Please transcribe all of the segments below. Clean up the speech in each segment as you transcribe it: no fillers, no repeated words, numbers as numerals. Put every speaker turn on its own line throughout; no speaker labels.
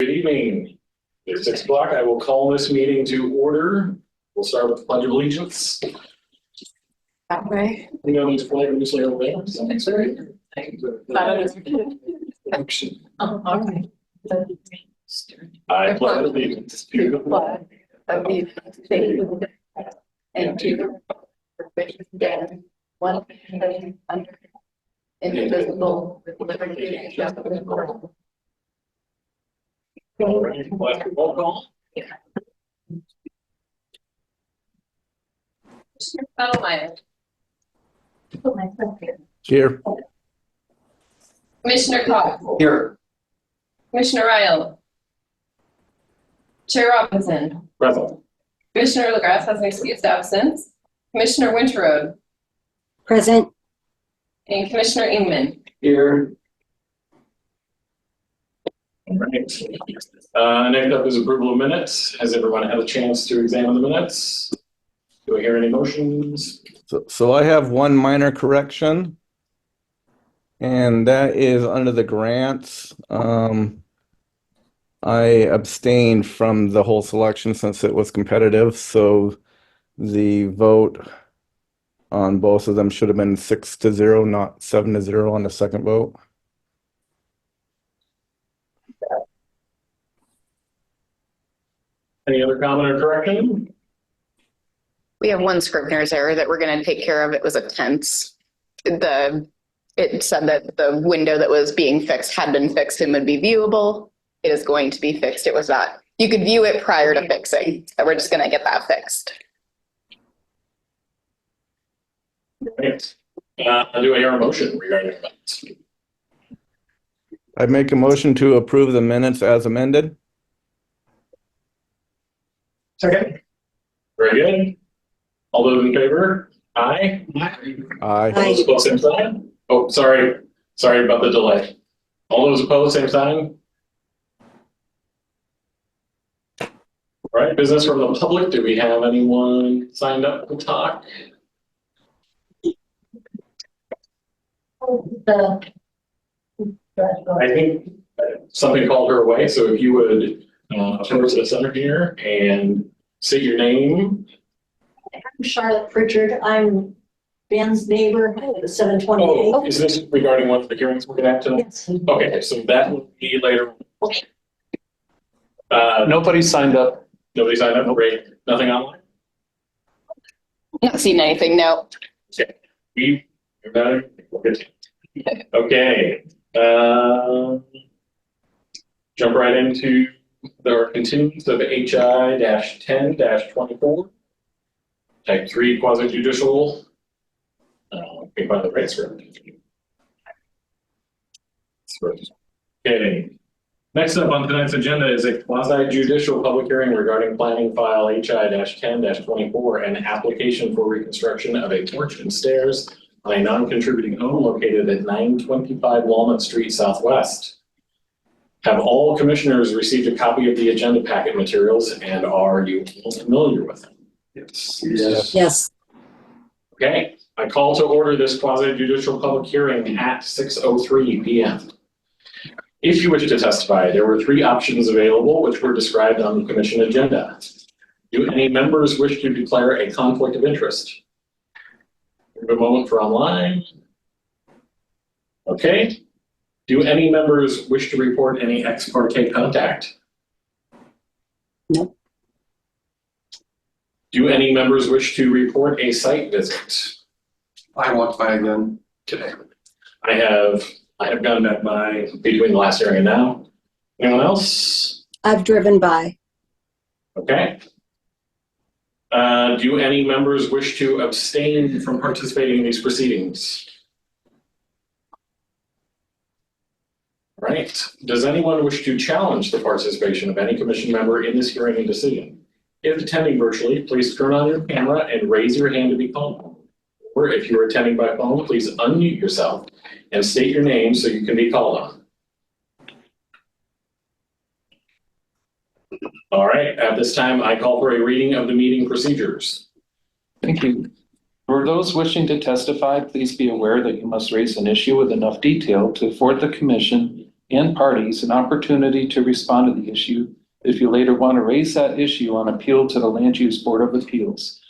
Good evening. It's 6 o'clock. I will call this meeting to order. We'll start with the Pledge of Allegiance.
That way.
We know these flag usually over there. Something's right.
Okay.
I pledge allegiance to the flag
of the United States and to the republic again, one nation under indivisible with liberty and justice for all.
All right, roll call.
Albany.
Here.
Commissioner Cox.
Here.
Commissioner Ryle. Chair Robinson.
Present.
Commissioner LaGrasse has an excused absence. Commissioner Winterode.
Present.
And Commissioner Ingman.
Here. All right. Next up is approval of minutes. Has everyone had a chance to examine the minutes? Do I hear any motions?
So I have one minor correction, and that is under the grants. I abstained from the whole selection since it was competitive, so the vote on both of them should have been 6-0, not 7-0 on the second vote.
Any other comment or correction?
We have one Scrivener's error that we're going to take care of. It was a tense. It said that the window that was being fixed had been fixed and would be viewable. It is going to be fixed. It was not. You could view it prior to fixing. So we're just going to get that fixed.
Right. Do I hear a motion regarding the minutes?
I make a motion to approve the minutes as amended.
Second. Very good. All those in favor? Aye.
Aye.
Those opposed, same sign. Oh, sorry. Sorry about the delay. All those opposed, same sign. All right, business from the public. Do we have anyone signed up to talk? I think something called her away, so if you would approach the center here and say your name.
I'm Charlotte Pritchard. I'm Ben's neighbor at 728.
Oh, is this regarding one of the hearings we're gonna have tonight?
Yes.
Okay, so that will be later.
Okay.
Nobody signed up. Nobody signed up. Great. Nothing online.
Not seen anything. No.
Okay. We're better. We're good. Okay. Jump right into the continuance of HI-10-24. Type 3 quasi-judicial. We find the right script. Okay. Next up on tonight's agenda is a quasi-judicial public hearing regarding planning file HI-10-24, an application for reconstruction of a porch and stairs on a non-contributing home located at 925 Walnut Street Southwest. Have all commissioners received a copy of the agenda packet materials, and are you all familiar with them?
Yes.
Yes.
Okay, I call to order this quasi-judicial public hearing at 6:03 p.m. If you wish to testify, there were 3 options available which were described on the commission agenda. Do any members wish to declare a conflict of interest? Give a moment for online. Okay. Do any members wish to report any ex parte contact?
No.
Do any members wish to report a site visit?
I walked by again today.
I have gone back by between the last hearing and now. Anyone else?
I've driven by.
Okay. Do any members wish to abstain from participating in these proceedings? All right. Does anyone wish to challenge the participation of any commission member in this hearing and decision? If attending virtually, please turn on your camera and raise your hand to be called. Or if you're attending by phone, please unmute yourself and state your name so you can be called on. All right, at this time, I call for a reading of the meeting procedures.
Thank you. For those wishing to testify, please be aware that you must raise an issue with enough detail to afford the commission and parties an opportunity to respond to the issue if you later want to raise that issue on appeal to the Land Use Board of Appeals.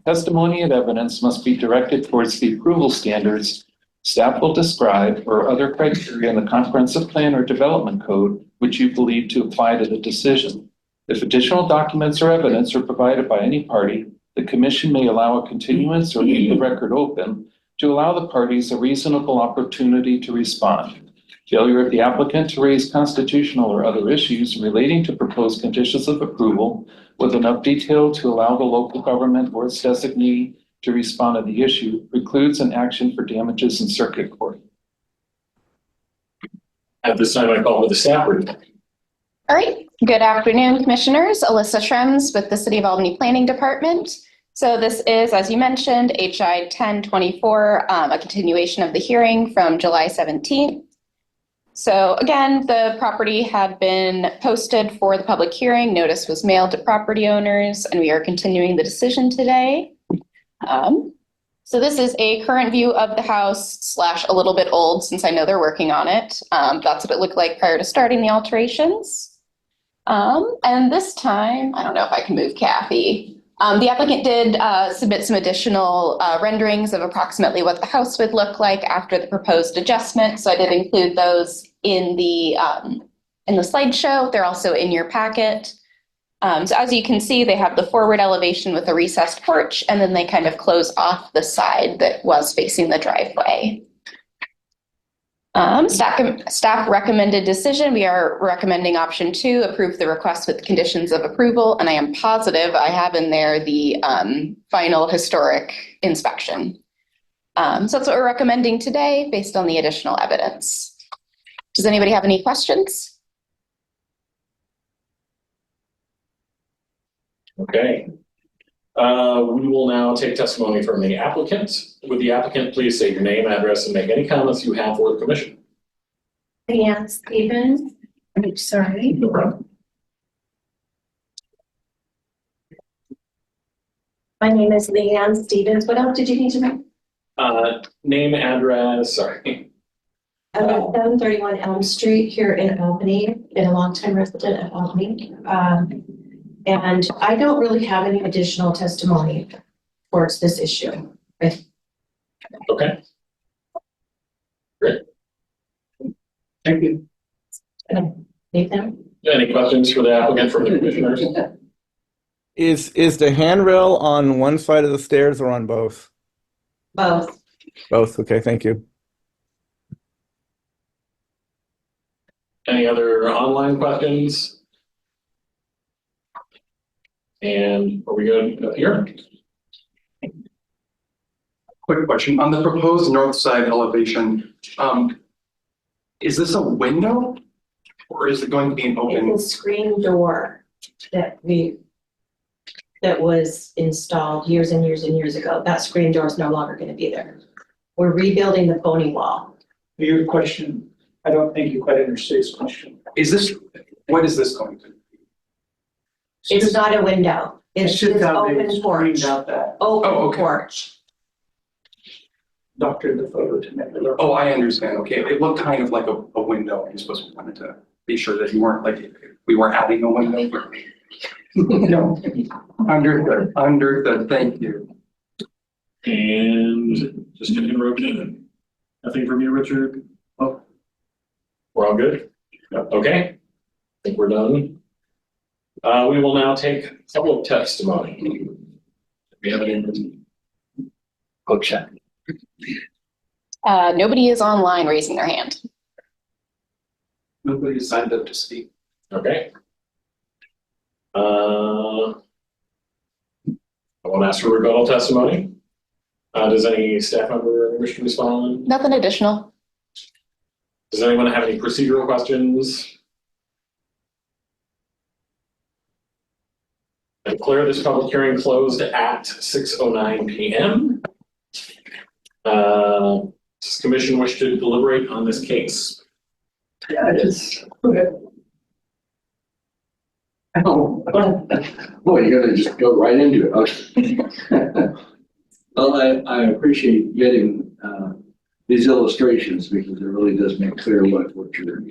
Testimony and evidence must be directed towards the approval standards staff will describe or other criteria in the comprehensive plan or development code which you believe to apply to the decision. If additional documents or evidence are provided by any party, the commission may allow a continuance or leave the record open to allow the parties a reasonable opportunity to respond. Failure of the applicant to raise constitutional or other issues relating to proposed conditions of approval with enough detail to allow the local government or its designee to respond to the issue precludes an action for damages in circuit court.
At this time, I call for the staff report.
All right. Good afternoon, Commissioners. Alyssa Schrems with the City of Albany Planning Department. So this is, as you mentioned, HI 1024, a continuation of the hearing from July 17th. So again, the property had been posted for the public hearing. Notice was mailed to property owners, and we are continuing the decision today. So this is a current view of the house / a little bit old since I know they're working on it. That's what it looked like prior to starting the alterations. And this time, I don't know if I can move Kathy. The applicant did submit some additional renderings of approximately what the house would look like after the proposed adjustment. So I did include those in the slideshow. They're also in your packet. So as you can see, they have the forward elevation with a recessed porch, and then they kind of close off the side that was facing the driveway. Staff recommended decision. We are recommending option 2, approve the request with conditions of approval. And I am positive I have in there the final historic inspection. So that's what we're recommending today based on the additional evidence. Does anybody have any questions?
Okay. We will now take testimony from the applicant. Would the applicant please state your name, address, and make any comments you have for the commission?
Leanne Stevens, I'm sorry.
No problem.
My name is Leanne Stevens. What else did you need to know?
Name, address, sorry.
I'm at 731 Elm Street here in Albany, been a longtime resident of Albany. And I don't really have any additional testimony towards this issue.
Okay. Great.
Thank you.
Nathan?
Any questions for the applicant from the commissioners?
Is the handrail on one side of the stairs or on both?
Both.
Both. Okay, thank you.
Any other online questions? And are we good here?
Quick question, on the proposed north side elevation, is this a window? Or is it going to be an open?
It's a screen door that was installed years and years and years ago. That screen door is no longer going to be there. We're rebuilding the pony wall.
Your question, I don't think you quite understood his question.
What is this going to be?
It's not a window. It's
should
just
have
open
been
porch.
screened out that
Open
okay.
porch.
doctored the photo to make it look.
Oh, I understand, okay, it looked kind of like a window, I suppose we wanted to be sure that you weren't we weren't adding a window. No, understood, thank you.
And just to interrupt you, nothing from you, Richard? Oh, we're all good? Yep. Okay, I think we're done. We will now take public testimony. We have any? Quick check.
Nobody is online raising their hand.
Nobody signed up to speak.
Okay. I won't ask for rebuttal testimony. Does any staff member wish to respond?
Nothing additional.
Does anyone have any procedural questions? I declare this public hearing closed at 6:09 p.m. Does the commission wish to deliberate on this case?
Yeah, it's, okay.
Oh, boy, you're gonna just go right into it. Okay. Well, I appreciate getting these illustrations because it really does make clear what you're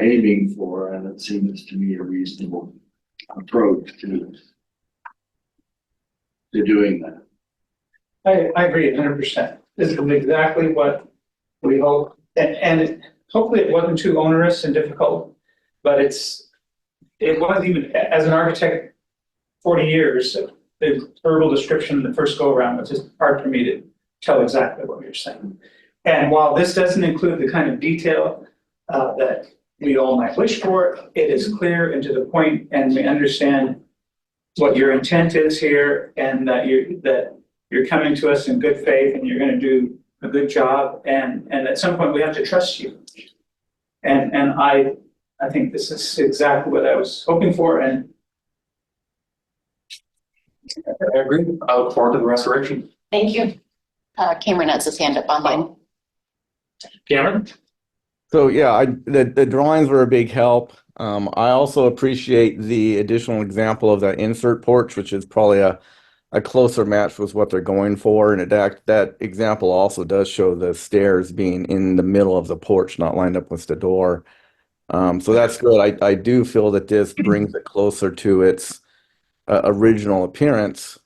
aiming for, and it seems to me a reasonable approach to doing that.
I agree 100%. This is exactly what we hope, and hopefully it wasn't too onerous and difficult, but it wasn't even, as an architect, 40 years, the verbal description the first go around was just hard for me to tell exactly what you're saying. And while this doesn't include the kind of detail that we all might wish for, it is clear and to the point, and we understand what your intent is here, and that you're coming to us in good faith, and you're going to do a good job, and at some point we have to trust you. And I think this is exactly what I was hoping for, and
I agree. I look forward to the restoration.
Thank you.
Cameron has his hand up online.
Cameron?
So yeah, the drawings were a big help. I also appreciate the additional example of that insert porch, which is probably a closer match with what they're going for. And that example also does show the stairs being in the middle of the porch, not lined up with the door. So that's good. I do feel that this brings it closer to its original appearance.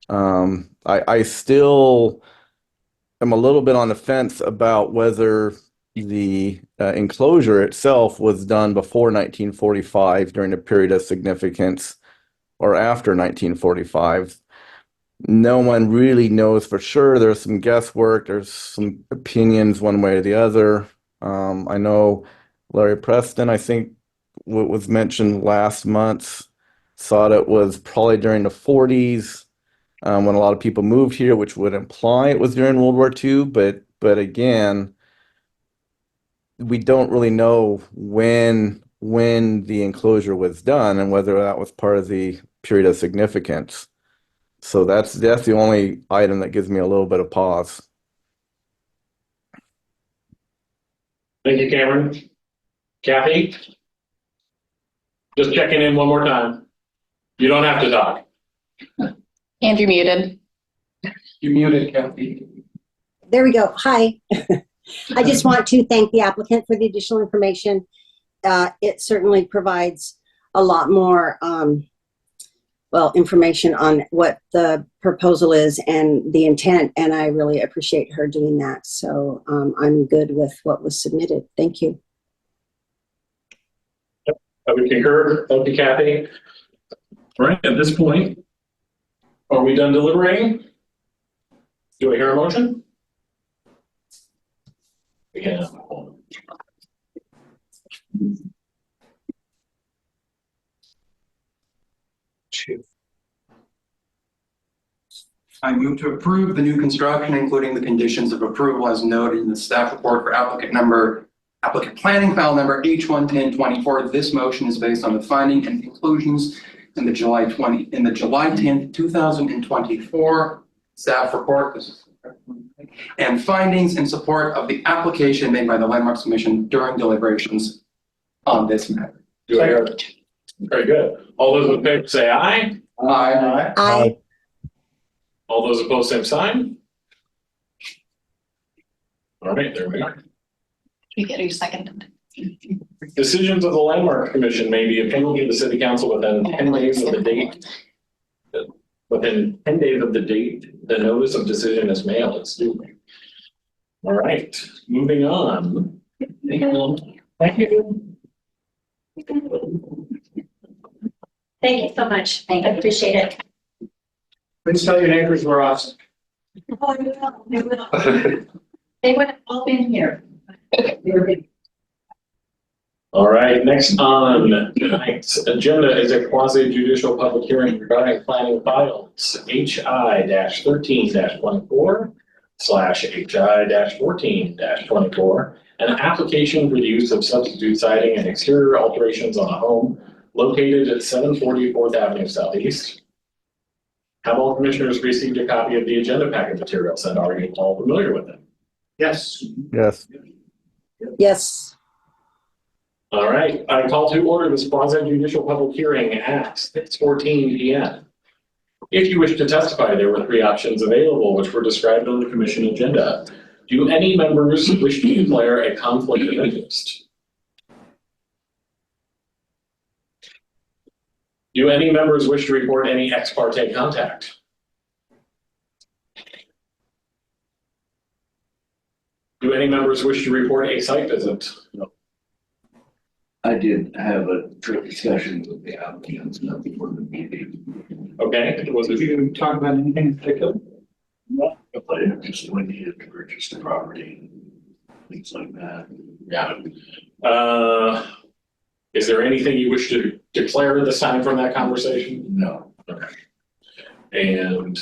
I still am a little bit on the fence about whether the enclosure itself was done before 1945 during a period of significance or after 1945. No one really knows for sure. There's some guesswork. There's some opinions one way or the other. I know Larry Preston, I think what was mentioned last month, thought it was probably during the 40s when a lot of people moved here, which would imply it was during World War II. But again, we don't really know when the enclosure was done and whether that was part of the period of significance. So that's the only item that gives me a little bit of pause.
Thank you, Cameron. Kathy? Just checking in one more time. You don't have to talk.
Andrew muted.
You muted, Kathy.
There we go. Hi. I just want to thank the applicant for the additional information. It certainly provides a lot more information on what the proposal is and the intent, and I really appreciate her doing that. So I'm good with what was submitted. Thank you.
I would concur. Thank you, Kathy. All right, at this point, are we done deliberating? Do I hear a motion? Yeah.
I move to approve the new construction, including the conditions of approval as noted in the staff report for applicant planning file number H11024. This motion is based on the finding and conclusions in the July 10th, 2024 staff report. And findings in support of the application made by the Landmarks Commission during deliberations on this matter.
Do I hear it? Very good. All those in favor say aye.
Aye.
Aye.
All those opposed, same sign. All right, there we are.
You get a second.
Decisions of the Landmark Commission may be appealed to the City Council within 10 days of the date. Within 10 days of the date, the notice of decision is mailed. It's due. All right, moving on.
thank you.
Thank you so much. I appreciate it.
Please tell your neighbors we're awesome.
Oh, I will. They will. They would have all been here.
All right, next on tonight's agenda is a quasi judicial public hearing regarding planning files HI-13-24 /HI-14-24, an application for the use of substitute siding and exterior alterations on a home located at 740 4th Avenue Southeast. Have all commissioners received a copy of the agenda packet materials and are you all familiar with it?
Yes.
Yes.
Yes.
All right, I call to order this quasi-judicial public hearing at 6:14 p.m. If you wish to testify, there were 3 options available, which were described on the commission agenda. Do any members wish to declare a conflict of interest? Do any members wish to report any ex parte contact? Do any members wish to report a site visit?
I did have a trip discussion with the applicants, not before the meeting.
Okay, was
Did
it,
you talk about anything in particular?
But just when you had to purchase the property, things like that.
yeah. Is there anything you wish to declare this time from that conversation?
No.
And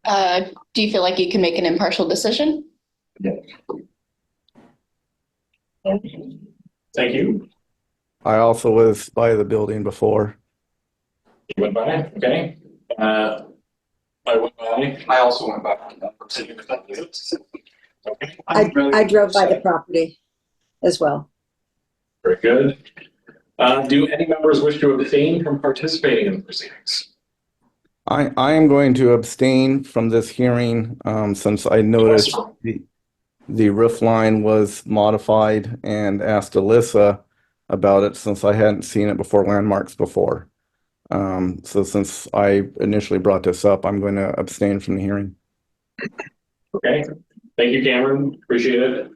Do you feel like you can make an impartial decision?
thank you.
I also was by the building before.
You went by, okay. I went by.
I also went back.
Okay,
I drove by the property as well.
very good. Do any members wish to abstain from participating in the proceedings?
I am going to abstain from this hearing, since I noticed the roof line was modified, and asked Alyssa about it since I hadn't seen it before Landmarks before. So since I initially brought this up, I'm going to abstain from the hearing.
Okay, thank you, Cameron, appreciate it.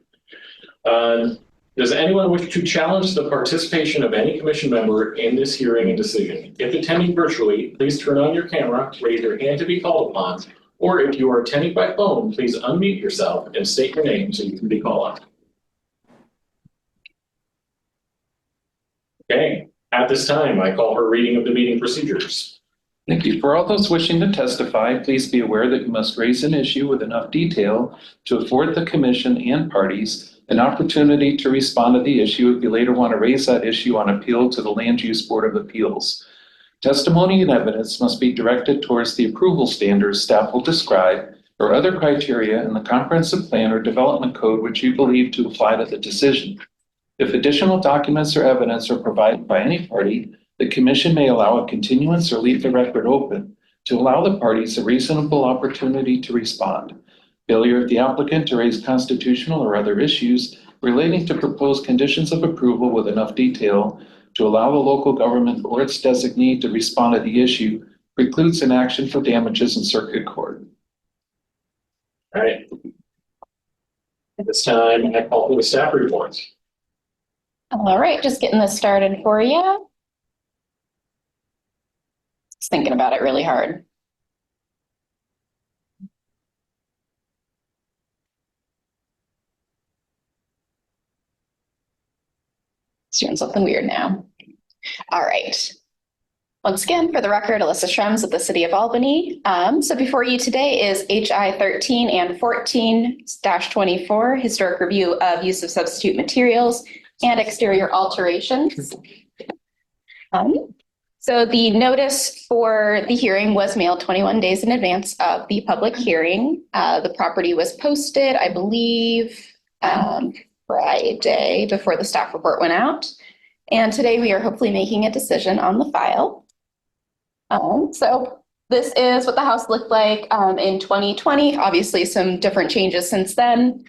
Does anyone wish to challenge the participation of any commission member in this hearing and decision? If attending virtually, please turn on your camera, raise your hand to be called upon, or if you are attending by phone, please unmute yourself and state your name so you can be called on. Okay, at this time, I call for reading of the meeting procedures.
Thank you. For all those wishing to testify, please be aware that you must raise an issue with enough detail to afford the commission and parties an opportunity to respond to the issue if you later want to raise that issue on appeal to the Land Use Board of Appeals. Testimony and evidence must be directed towards the approval standards staff will describe or other criteria in the comprehensive plan or development code which you believe to apply to the decision. If additional documents or evidence are provided by any party, the commission may allow a continuance or leave the record open to allow the parties a reasonable opportunity to respond. Failure of the applicant to raise constitutional or other issues relating to proposed conditions of approval with enough detail to allow the local government or its designee to respond to the issue precludes an action for damages in circuit court.
All right. At this time, I call for the staff reports.
All right, just getting this started for you. Just thinking about it really hard. It's doing something weird now. All right. Once again, for the record, Alyssa Schrems of the City of Albany. So before you today is HI 13 and 14-24, historic review of use of substitute materials and exterior alterations. So the notice for the hearing was mailed 21 days in advance of the public hearing. The property was posted, I believe, Friday before the staff report went out. And today we are hopefully making a decision on the file. So this is what the house looked like in 2020. Obviously some different changes since then.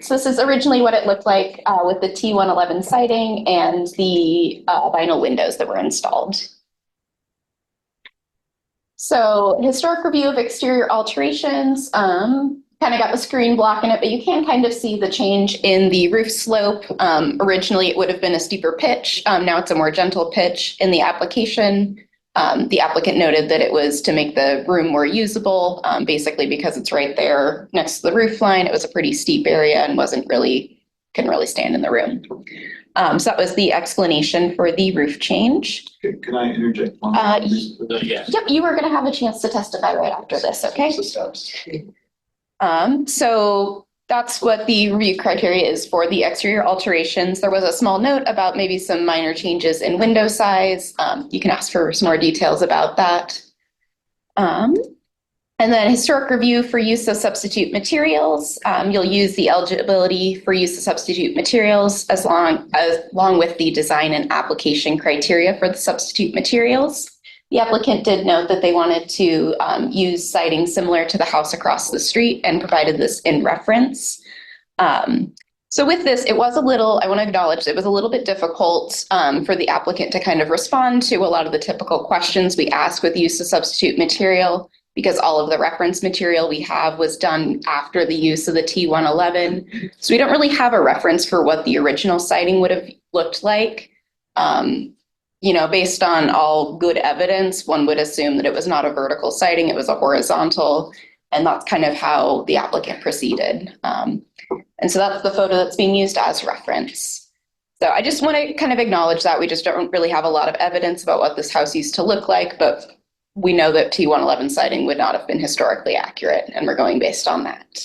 So this is originally what it looked like with the T111 siding and the vinyl windows that were installed. So historic review of exterior alterations, kind of got the screen blocking it, but you can kind of see the change in the roof slope. Originally, it would have been a steeper pitch. Now it's a more gentle pitch in the application. The applicant noted that it was to make the room more usable, basically because it's right there next to the roof line. It was a pretty steep area and couldn't really stand in the room. So that was the explanation for the roof change.
Can I interject?
Yes.
Yep, you are going to have a chance to testify right after this, okay? So that's what the review criteria is for the exterior alterations. There was a small note about maybe some minor changes in window size. You can ask for some more details about that. And then historic review for use of substitute materials. You'll use the eligibility for use of substitute materials along with the design and application criteria for the substitute materials. The applicant did note that they wanted to use siding similar to the house across the street and provided this in reference. So with this, it was a little, I want to acknowledge, it was a little bit difficult for the applicant to kind of respond to a lot of the typical questions we ask with use of substitute material, because all of the reference material we have was done after the use of the T111. So we don't really have a reference for what the original siding would have looked like. You know, based on all good evidence, one would assume that it was not a vertical siding, it was a horizontal, and that's kind of how the applicant proceeded. And so that's the photo that's being used as reference. So I just want to kind of acknowledge that we just don't really have a lot of evidence about what this house used to look like, but we know that T111 siding would not have been historically accurate, and we're going based on that.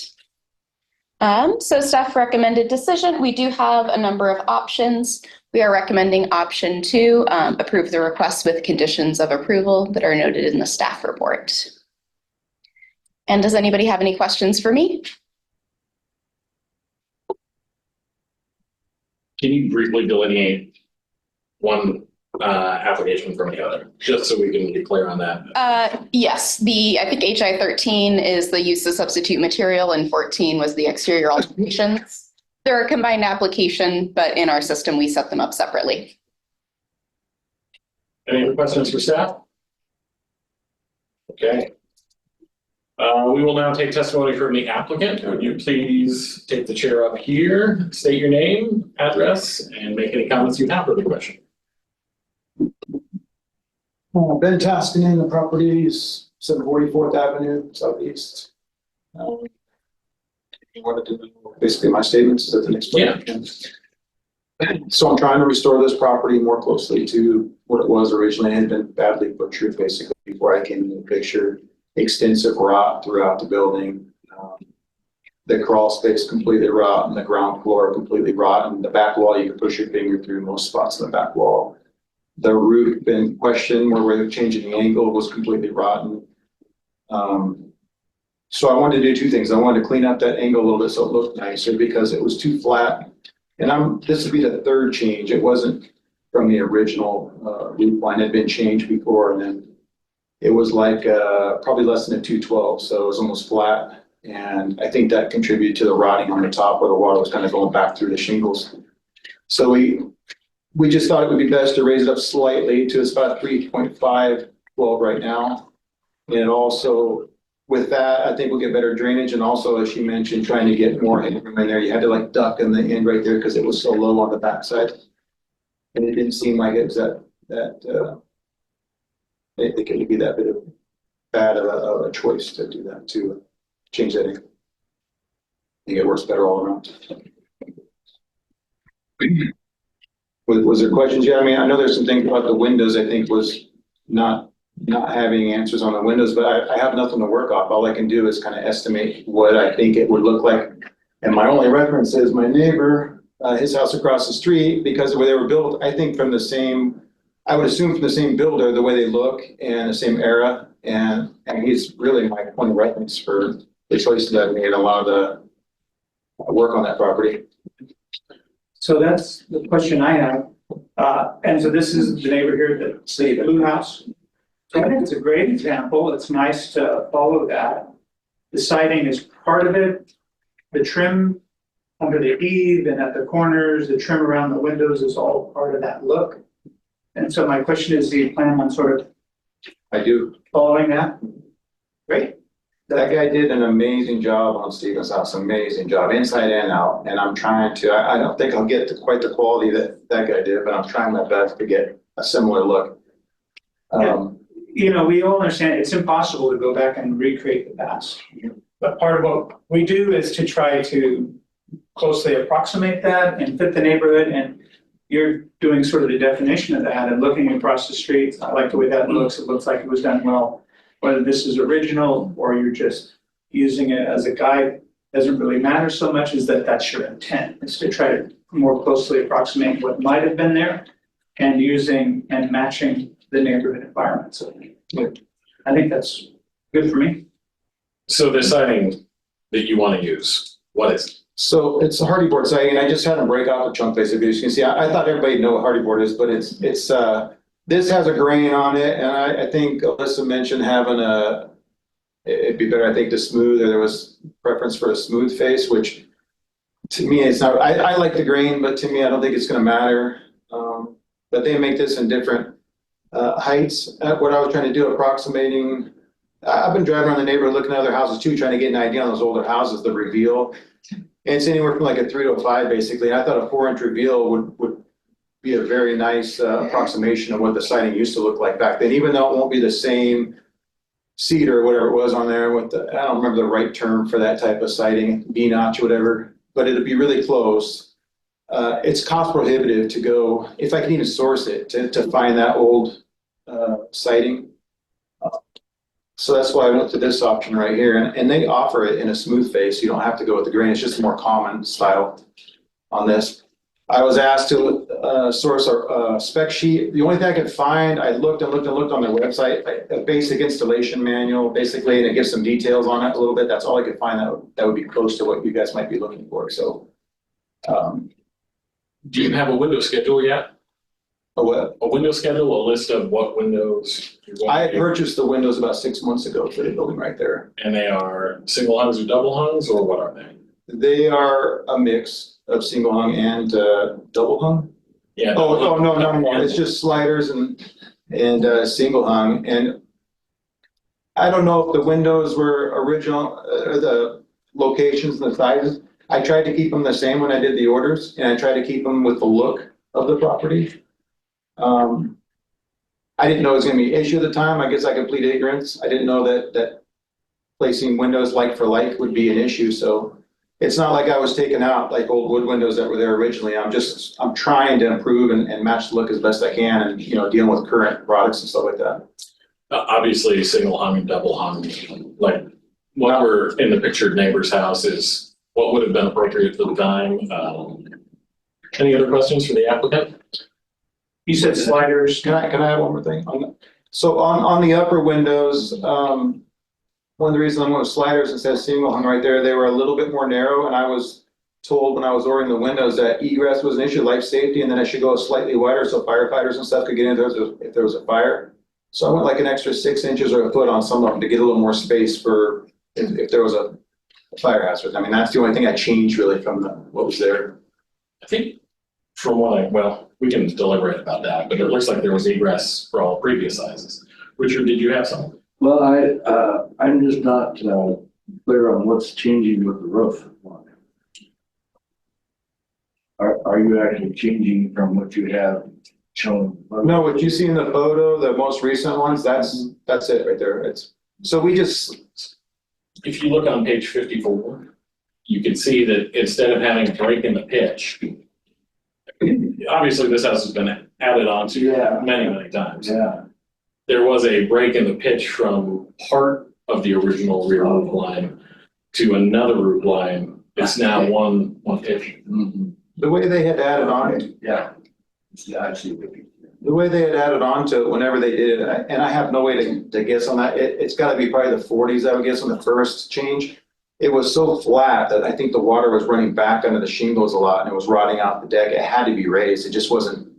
So staff recommended decision. We do have a number of options. We are recommending option 2, approve the request with conditions of approval that are noted in the staff report. And does anybody have any questions for me?
Can you briefly delineate one application from the other, just so we can be clear on that?
Yes, I think HI 13 is the use of substitute material and 14 was the exterior alterations. They're a combined application, but in our system, we set them up separately.
Any other questions for staff? Okay. We will now take testimony from the applicant. Would you please take the chair up here, state your name, address, and make any comments you have for the question.
Ben Taskinen, the properties, 744th Avenue, Southeast. Wanted to know basically my statements at the next one. So I'm trying to restore this property more closely to what it was originally. It had been badly butchered basically before I came into the picture. Extensive rot throughout the building. The crawl space completely rotten, the ground floor completely rotten. The back wall, you can push your finger through most spots in the back wall. The roof in question where we're changing the angle was completely rotten. So I wanted to do two things. I wanted to clean up that angle a little bit so it looked nicer because it was too flat. And this would be the third change. It wasn't from the original roof line. It had been changed before, and then it was like probably less than a 212, so it was almost flat. And I think that contributed to the rotting on the top where the water was kind of going back through the shingles. So we just thought it would be best to raise it up slightly to about 3.5 well right now. And also with that, I think we'll get better drainage. And also, as she mentioned, trying to get more headroom in there. You had to like duck in the end right there because it was so low on the backside. And it didn't seem like it was I think it would be that bad of a choice to do that, to change that in. I think it works better all around. Was there questions? Yeah, I mean, I know there's some things about the windows I think was not having answers on the windows, but I have nothing to work off. All I can do is kind of estimate what I think it would look like. And my only reference is my neighbor, his house across the street, because of where they were built, I think from the same, I would assume from the same builder, the way they look and the same era. And he's really my point of reference for the choices that I made, a lot of the work on that property.
So that's the question I have. And so this is the neighbor here, the blue house. So I think it's a great example. It's nice to follow that. The siding is part of it. The trim under the eave and at the corners, the trim around the windows is all part of that look. And so my question is, do you plan on sort of
I do.
following that? Great.
That guy did an amazing job on Stephen's house, amazing job, inside and out. And I'm trying to, I don't think I'll get to quite the quality that guy did, but I'm trying my best to get a similar look.
You know, we all understand it's impossible to go back and recreate the past. But part of what we do is to try to closely approximate that and fit the neighborhood. And you're doing sort of the definition of that and looking across the street. I like the way that looks. It looks like it was done well. Whether this is original or you're just using it as a guide doesn't really matter so much as that that's your intent. Is to try to more closely approximate what might have been there and using and matching the neighborhood environment. So I think that's good for me.
So the siding that you want to use, what is it?
So it's a hardy board siding, and I just had them break off a chunk basically. As you can see, I thought everybody knew what hardy board is, but it's This has a grain on it, and I think Alyssa mentioned having it'd be better, I think, to smooth, or there was preference for a smooth face, which to me, it's not, I like the grain, but to me, I don't think it's gonna matter. But they make this in different heights. What I was trying to do, approximating, I've been driving around the neighborhood looking at other houses too, trying to get an idea on those older houses, the reveal. And it's anywhere from like a 3 to a 5, basically. And I thought a 4-inch reveal would be a very nice approximation of what the siding used to look like back then, even though it won't be the same cedar or whatever it was on there with the, I don't remember the right term for that type of siding, B-notch, whatever, but it'd be really close. It's cost prohibitive to go, if I can even source it, to find that old siding. So that's why I went to this option right here, and they offer it in a smooth face. You don't have to go with the grain. It's just a more common style on this. I was asked to source a spec sheet. The only thing I could find, I looked and looked and looked on their website, a basic installation manual, basically, and it gives some details on it a little bit. That's all I could find that would be close to what you guys might be looking for. So,
Do you have a window schedule yet?
a what?
A window schedule, a list of what windows you're going
I
to
had
do?
purchased the windows about 6 months ago for the building right there.
And they are single hungs or double hungs, or what are they?
They are a mix of single hung and double hung.
Yeah.
Oh, no, it's just sliders and single hung, and I don't know if the windows were original, or the locations and the sizes. I tried to keep them the same when I did the orders, and I tried to keep them with the look of the property. I didn't know it was gonna be an issue at the time. I guess I complete ignorance. I didn't know that placing windows like for like would be an issue, so it's not like I was taking out like old wood windows that were there originally. I'm trying to improve and match the look as best I can, and, you know, dealing with current products and stuff like that.
Obviously, single hung and double hung, like what were in the pictured neighbor's house is what would have been appropriate for the time. Any other questions for the applicant?
You said sliders.
Can I have one more thing? So on the upper windows, one of the reasons I went with sliders instead of single hung right there, they were a little bit more narrow, and I was told when I was ordering the windows that egress was an issue, life safety, and then I should go slightly wider so firefighters and stuff could get in there if there was a fire. So I went like an extra 6 inches or a foot on some of them to get a little more space for if there was a fire hazard. I mean, that's the only thing I changed really from what was there.
I think from what well, we can deliberate about that, but it looks like there was egress for all previous sizes. Richard, did you have some?
Well, I'm just not clear on what's changing with the roof. Are you actually changing from what you have shown?
No, what you see in the photo, the most recent ones, that's it right there. So we just,
If you look on page 54, you can see that instead of having a break in the pitch, obviously this house has been added on to many, many times.
Yeah.
There was a break in the pitch from part of the original rear roof line to another roof line. It's now one pitch.
Mm-hmm.
the way they had added on,
Yeah. I see what you.
the way they had added on to it whenever they did it, and I have no way to guess on that. It's gotta be probably the 40s, I would guess, on the first change. It was so flat that I think the water was running back under the shingles a lot and it was rotting out the deck. It had to be raised. It just wasn't.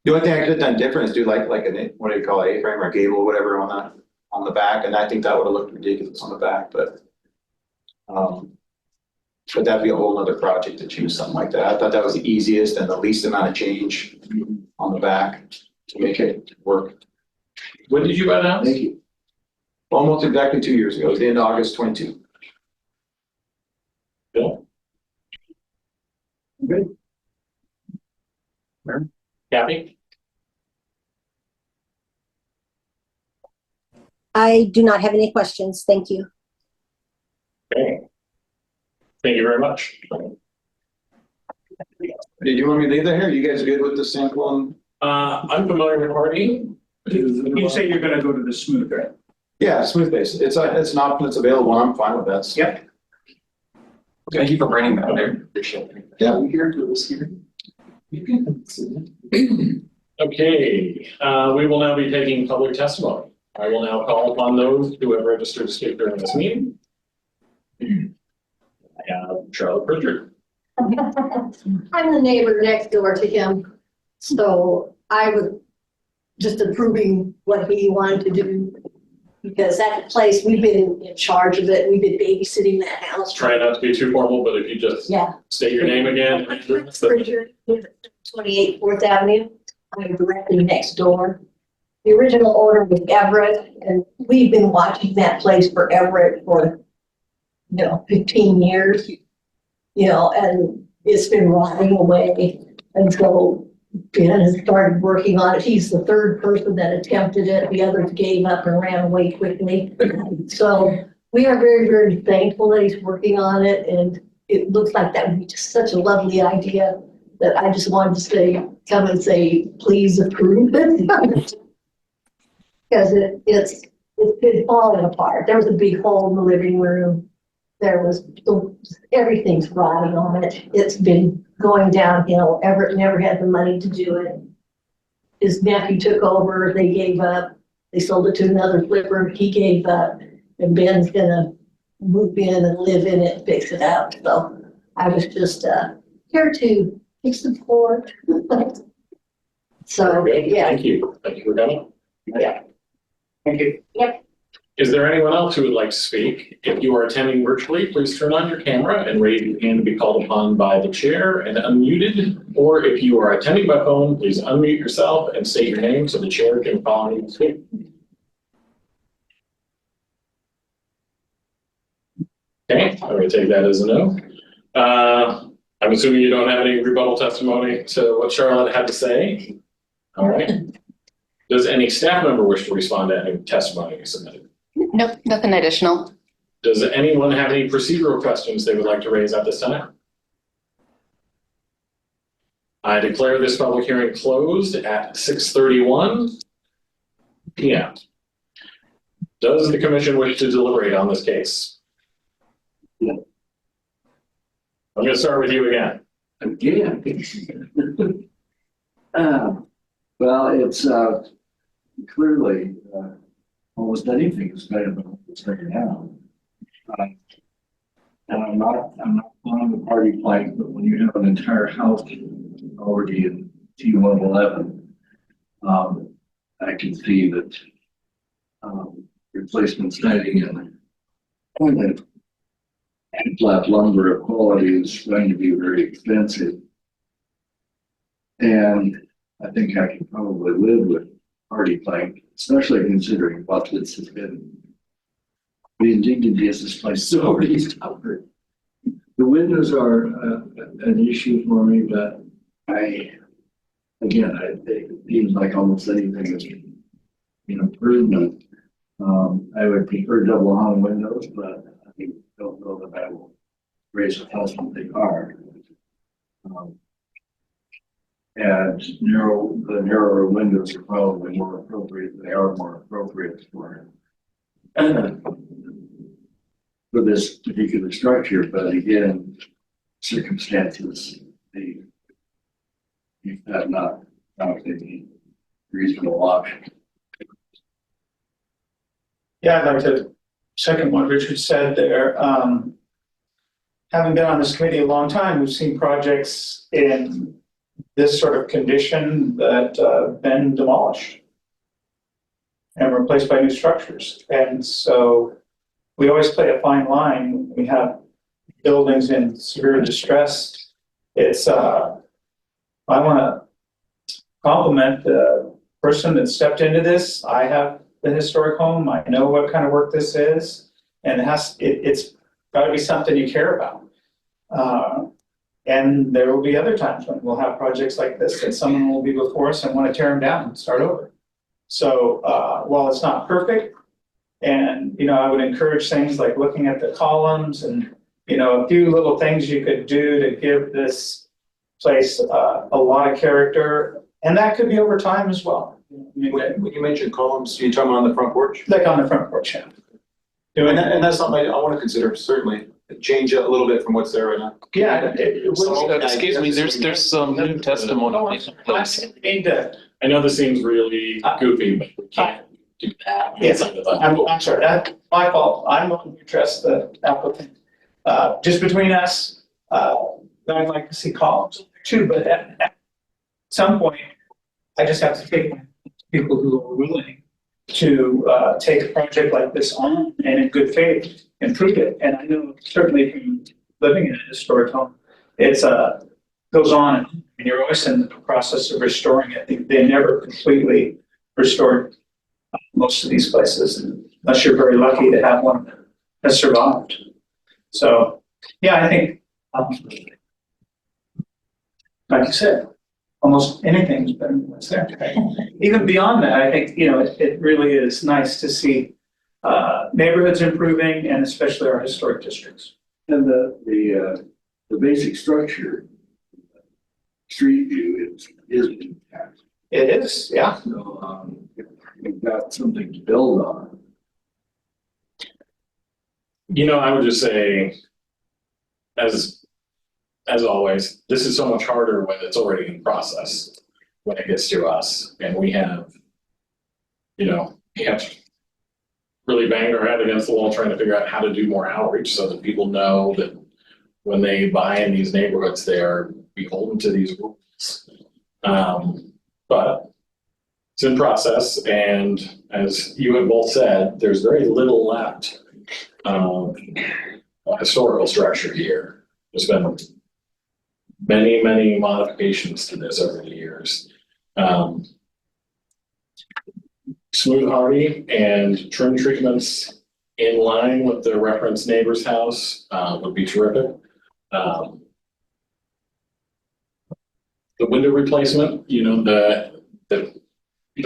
The only thing I could have done different is do like what do you call it, A-frame or gable or whatever on the back, and I think that would have looked ridiculous on the back, but that'd be a whole nother project to choose something like that. I thought that was the easiest and the least amount of change on the back to make it work.
When did you buy the house?
Thank you.
Almost exactly 2 years ago, it was the end of August 22.
Bill?
Good.
Kathy?
I do not have any questions. Thank you.
Okay. Thank you very much.
Did you want me to leave that here? You guys good with the sample? And
I'm familiar with Hardy.
You say you're gonna go to the smooth, right?
yeah, smooth base. It's an option that's available. I'm fine with that.
Yep.
Thank you for bringing that there.
Yeah.
Okay, we will now be taking public testimony. I will now call upon those who have registered to speak during this meeting. I have Charlotte Pritchard.
I'm the neighbor next door to him, so I would
just approving what he wanted to do. Because that place, we've been in charge of it, we've been babysitting that house.
Try not to be too formal, but if you just
Yeah.
state your name again.
Richard, 28 Fourth Avenue, I'm directly next door. The original owner was Everett, and we've been watching that place for Everett for, 15 years. And it's been rotting away until Ben has started working on it. He's the third person that attempted it. The others gave up and ran away quickly. So we are very, very thankful that he's working on it, and it looks like that would be just such a lovely idea that I just wanted to come and say, please approve it. Because it's been falling apart. There was a big hole in the living room. Everything's rotting on it. It's been going downhill. Everett never had the money to do it. His nephew took over, they gave up. They sold it to another flipper, he gave up. And Ben's gonna move in and live in it, fix it out. So I was just here to support. So, yeah.
Thank you. Thank you for coming.
Yeah.
Thank you.
Yep.
Is there anyone else who would like to speak? If you are attending virtually, please turn on your camera and raise your hand to be called upon by the chair and unmuted. Or if you are attending by phone, please unmute yourself and state your name so the chair can call you to speak. Okay, I'm going to take that as a no. I'm assuming you don't have any rebuttal testimony to what Charlotte had to say. All right. Does any staff member wish to respond to any testimony you submitted?
Nope, nothing additional.
Does anyone have any procedural questions they would like to raise at this time? I declare this public hearing closed at 6:31 p.m. Does the commission wish to deliberate on this case?
Yeah.
I'm going to start with you again.
Again. Well, it's clearly almost anything is better than what's there now. And I'm not on the party plank, but when you have an entire house already in T111, I can see that replacement siding and flat lumber of quality is going to be very expensive. And I think I can probably live with party plank, especially considering what this has been. The indignity is this place is already covered. The windows are an issue for me, but it seems like almost anything is an improvement. I would prefer double hung windows, but I don't know that I will raise a fuss when they are. And the narrower windows are probably more appropriate. They are more appropriate for this particular structure, but again, circumstances, that not a reasonable option.
Yeah, I'd like to second what Richard said there. Having been on this committee a long time, we've seen projects in this sort of condition that have been demolished and replaced by new structures. And so we always play a fine line. We have buildings in severe distress. It's I want to compliment the person that stepped into this. I have the historic home. I know what kind of work this is, and it's got to be something you care about. And there will be other times when we'll have projects like this that someone will be before us and want to tear them down and start over. So while it's not perfect, and I would encourage things like looking at the columns and a few little things you could do to give this place a lot of character, and that could be over time as well.
When you mention columns, you're talking on the front porch?
Like on the front porch, yeah.
And that's something I want to consider, certainly. Change it a little bit from what's there right now.
Yeah.
Excuse me, there's some new testimony.
I know this seems really goofy, but we can't do that.
Yes, I'm sorry, that's my fault. I'm the one who addressed the applicant. Just between us, I'd like to see columns too, but at some point, I just have to take my people who are willing to take a project like this on and in good faith improve it. And I know certainly from living in a historic home, it's goes on and you're always in the process of restoring it. They never completely restored most of these places unless you're very lucky to have one that survived. So, yeah, I think, like you said, almost anything's better than what's there. Even beyond that, I think, it really is nice to see neighborhoods improving and especially our historic districts.
And the basic structure, street view is intact.
It is, yeah.
So, we've got something to build on.
I would just say, as always, this is so much harder when it's already in process, when it gets to us, and we have really banged our head against the wall trying to figure out how to do more outreach so that people know that when they buy in these neighborhoods, they are beholden to these rules. But it's in process, and as you have both said, there's very little left of historical structure here. There's been many, many modifications to this over the years. Smooth hardy and trim treatments in line with the reference neighbor's house would be terrific. The window replacement, the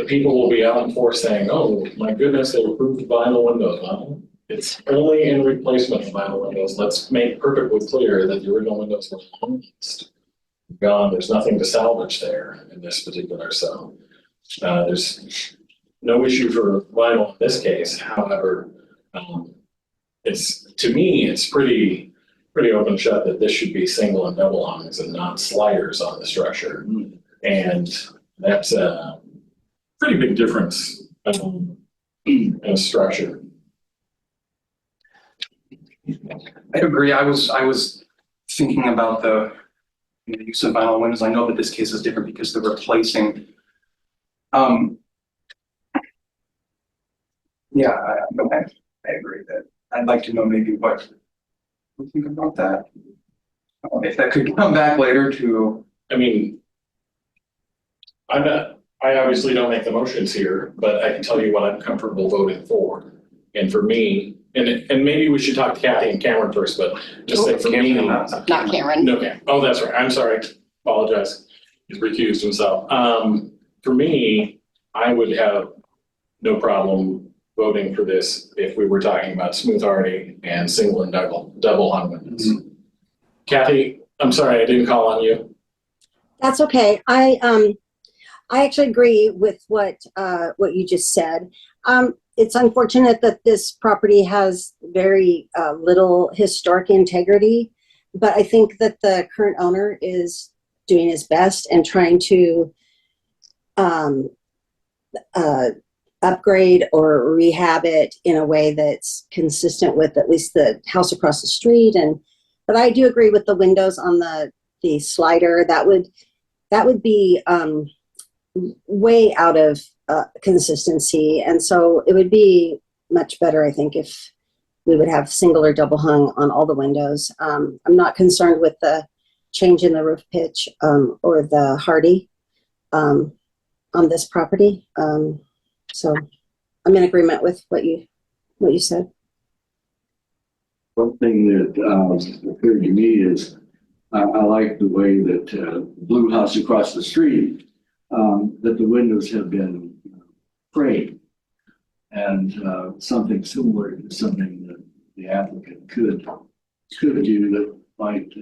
people will be out in force saying, "Oh my goodness, they approved vinyl windows." Well, it's only in replacement of vinyl windows. Let's make perfectly clear that the original windows were gone. There's nothing to salvage there in this particular. So there's no issue for vinyl in this case. However, to me, it's pretty open shut that this should be single and double hungs and not sliders on the structure. And that's a pretty big difference in a structure.
I agree. I was thinking about the use of vinyl windows. I know that this case is different because they're replacing. Yeah, I agree that I'd like to know maybe what you think about that. If that could come back later to.
I mean, I obviously don't make the motions here, but I can tell you what I'm comfortable voting for. And for me, and maybe we should talk to Kathy and Cameron first, but just say for me.
Not Cameron.
No, okay. Oh, that's right. I'm sorry. Apologize. He's recused himself. For me, I would have no problem voting for this if we were talking about smooth hardy and single and double hung windows. Mm-hmm. Kathy, I'm sorry, I didn't call on you.
That's okay. I actually agree with what you just said. It's unfortunate that this property has very little historic integrity, but I think that the current owner is doing his best and trying to upgrade or rehab it in a way that's consistent with at least the house across the street. But I do agree with the windows on the slider. That would be way out of consistency, and so it would be much better, I think, if we would have single or double hung on all the windows. I'm not concerned with the change in the roof pitch or the hardy on this property. So I'm in agreement with what you said.
One thing that occurred to me is I like the way that Blue House across the street, that the windows have been framed, and something similar to something that the applicant could do that might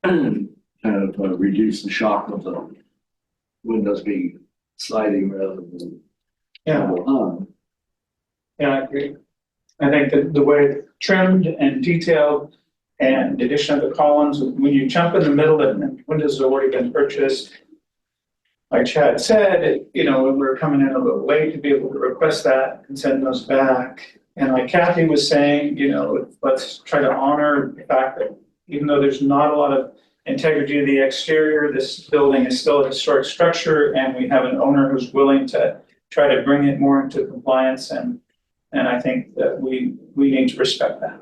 kind of reduce the shock of the windows being sliding rather than hung.
Yeah, I agree. I think that the way it's trimmed and detailed and the addition of the columns, when you jump in the middle and the windows have already been purchased, like Chad said, we're coming in a little late to be able to request that and send those back. And like Kathy was saying, let's try to honor the fact that even though there's not a lot of integrity of the exterior. This building is still a historic structure, and we have an owner who's willing to try to bring it more into compliance, and I think that we need to respect that.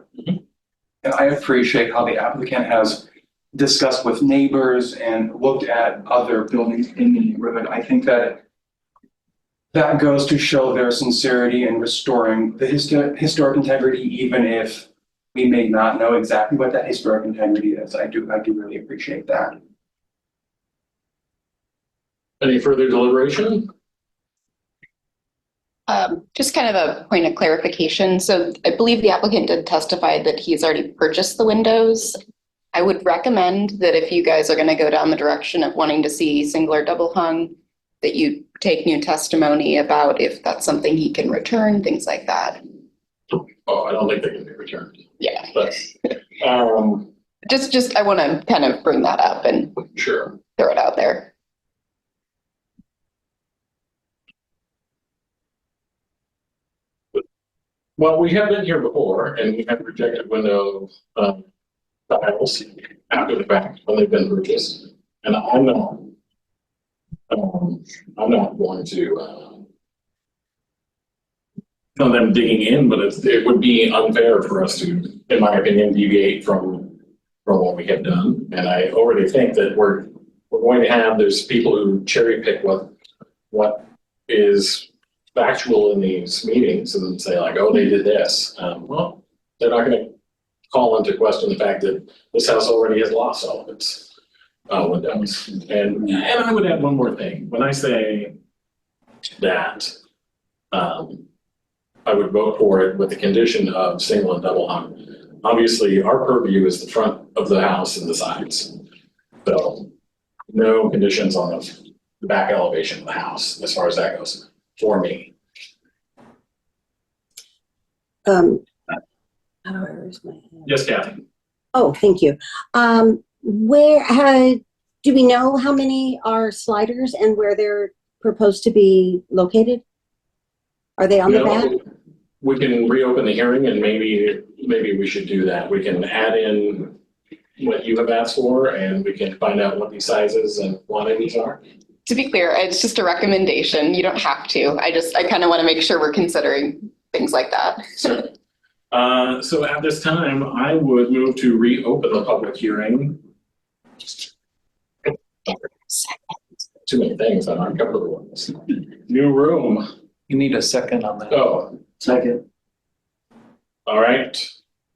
And I appreciate how the applicant has discussed with neighbors and looked at other buildings in the neighborhood. I think that goes to show their sincerity in restoring the historic integrity, even if we may not know exactly what that historic integrity is. I do really appreciate that.
Any further deliberation?
Just kind of a point of clarification. So I believe the applicant did testify that he's already purchased the windows. I would recommend that if you guys are going to go down the direction of wanting to see single or double hung, that you take new testimony about if that's something he can return, things like that.
Oh, I don't think they can be returned.
Yeah.
But,
Just I want to kind of bring that up and
sure.
throw it out there.
Well, we have been here before, and we have rejected window tiles after the fact when they've been purchased, and I'm not going to tell them digging in, but it would be unfair for us to, in my opinion, deviate from what we have done. And I already think that we're going to have, there's people who cherry pick what is factual in these meetings and say like, oh, they did this. Well, they're not going to call into question the fact that this house already has lost all of its windows. And I would add one more thing. When I say that I would vote for it with the condition of single and double hung, obviously our purview is the front of the house and the sides. So no conditions on the back elevation of the house as far as that goes. For me.
Where's my hand?
Yes, Kathy.
Oh, thank you. Do we know how many are sliders and where they're proposed to be located? Are they on the back?
We can reopen the hearing and maybe we should do that. We can add in what you have asked for and we can find out what these sizes and quantities are.
To be clear, it's just a recommendation. You don't have to. I kind of want to make sure we're considering things like that.
So at this time, I would move to reopen the public hearing. Too many things I'm uncomfortable with. New room.
You need a second on that.
Oh,
Second.
all right.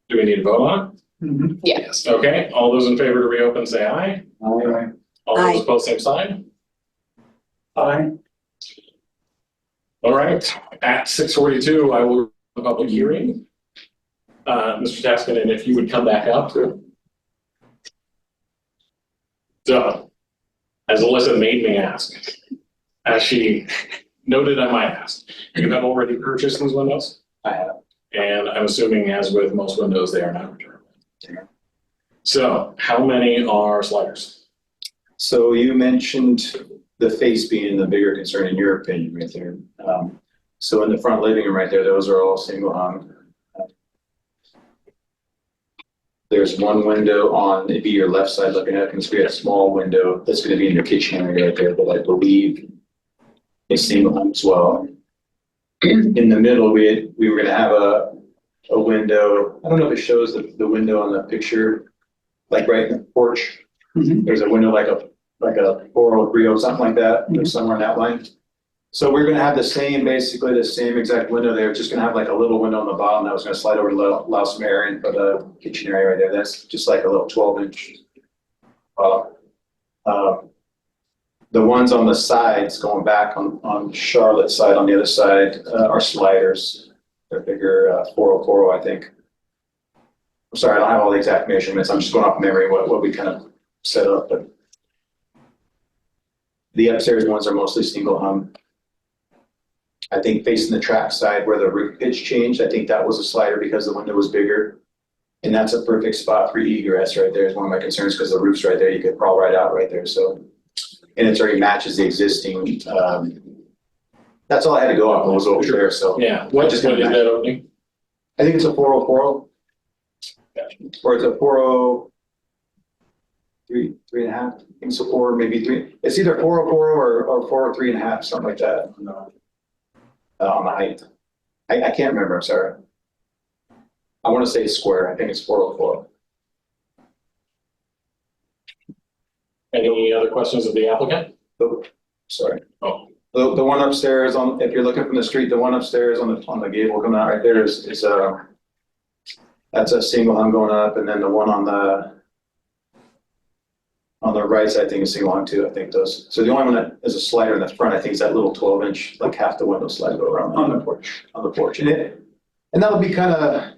Do we need to vote on it?
Yes.
Okay, all those in favor to reopen, say aye.
Aye.
All
Aye.
those opposed, same sign.
Aye.
All right, at 6:42, I will open the public hearing. Mr. Taskinen, if you would come back up. So, as Alyssa made me ask, as she noted I might ask, you have already purchased these windows?
I have.
And I'm assuming as with most windows, they are not returnable. So, how many are sliders?
So you mentioned the face being the bigger concern in your opinion right there. So in the front living room right there, those are all single hung. There's one window on, it'd be your left side looking at, because we have a small window that's gonna be in your kitchen area right there, but I believe it's single hung as well. In the middle, we were gonna have a window, I don't know if it shows the window on the picture, like right in the porch. There's a window like a 403 something like that, or somewhere in that line. So we're gonna have basically the same exact window there, just gonna have like a little window on the bottom that was gonna slide over to allow some air in for the kitchen area right there. That's just like a little 12-inch. The ones on the sides going back on Charlotte's side, on the other side, are sliders. They're bigger, 4040, I think. I'm sorry, I don't have all the exact measurements. I'm just going off memory what we kind of set up, but the upstairs ones are mostly single hung. I think facing the track side where the roof pitch changed, I think that was a slider because the window was bigger. And that's a perfect spot for egress right there is one of my concerns because the roof's right there. You could crawl right out right there. So, and it already matches the existing. That's all I had to go off was over there. So
Yeah, what is that opening?
I think it's a 4040. Or it's a 40. three and a half, I think so, 4, maybe 3. It's either 404 or 403 and a half, something like that on the height. I can't remember, I'm sorry. I want to say square, I think it's 404.
Any other questions of the applicant?
Sorry.
Oh,
The one upstairs on, if you're looking from the street, the one upstairs on the gable coming out right there is that's a single hung going up, and then the one on the right side, I think is single hung too, I think those. So the only one that is a slider in the front, I think is that little 12-inch, like half the window slide go around
On the porch.
on the porch. And that'll be kind of,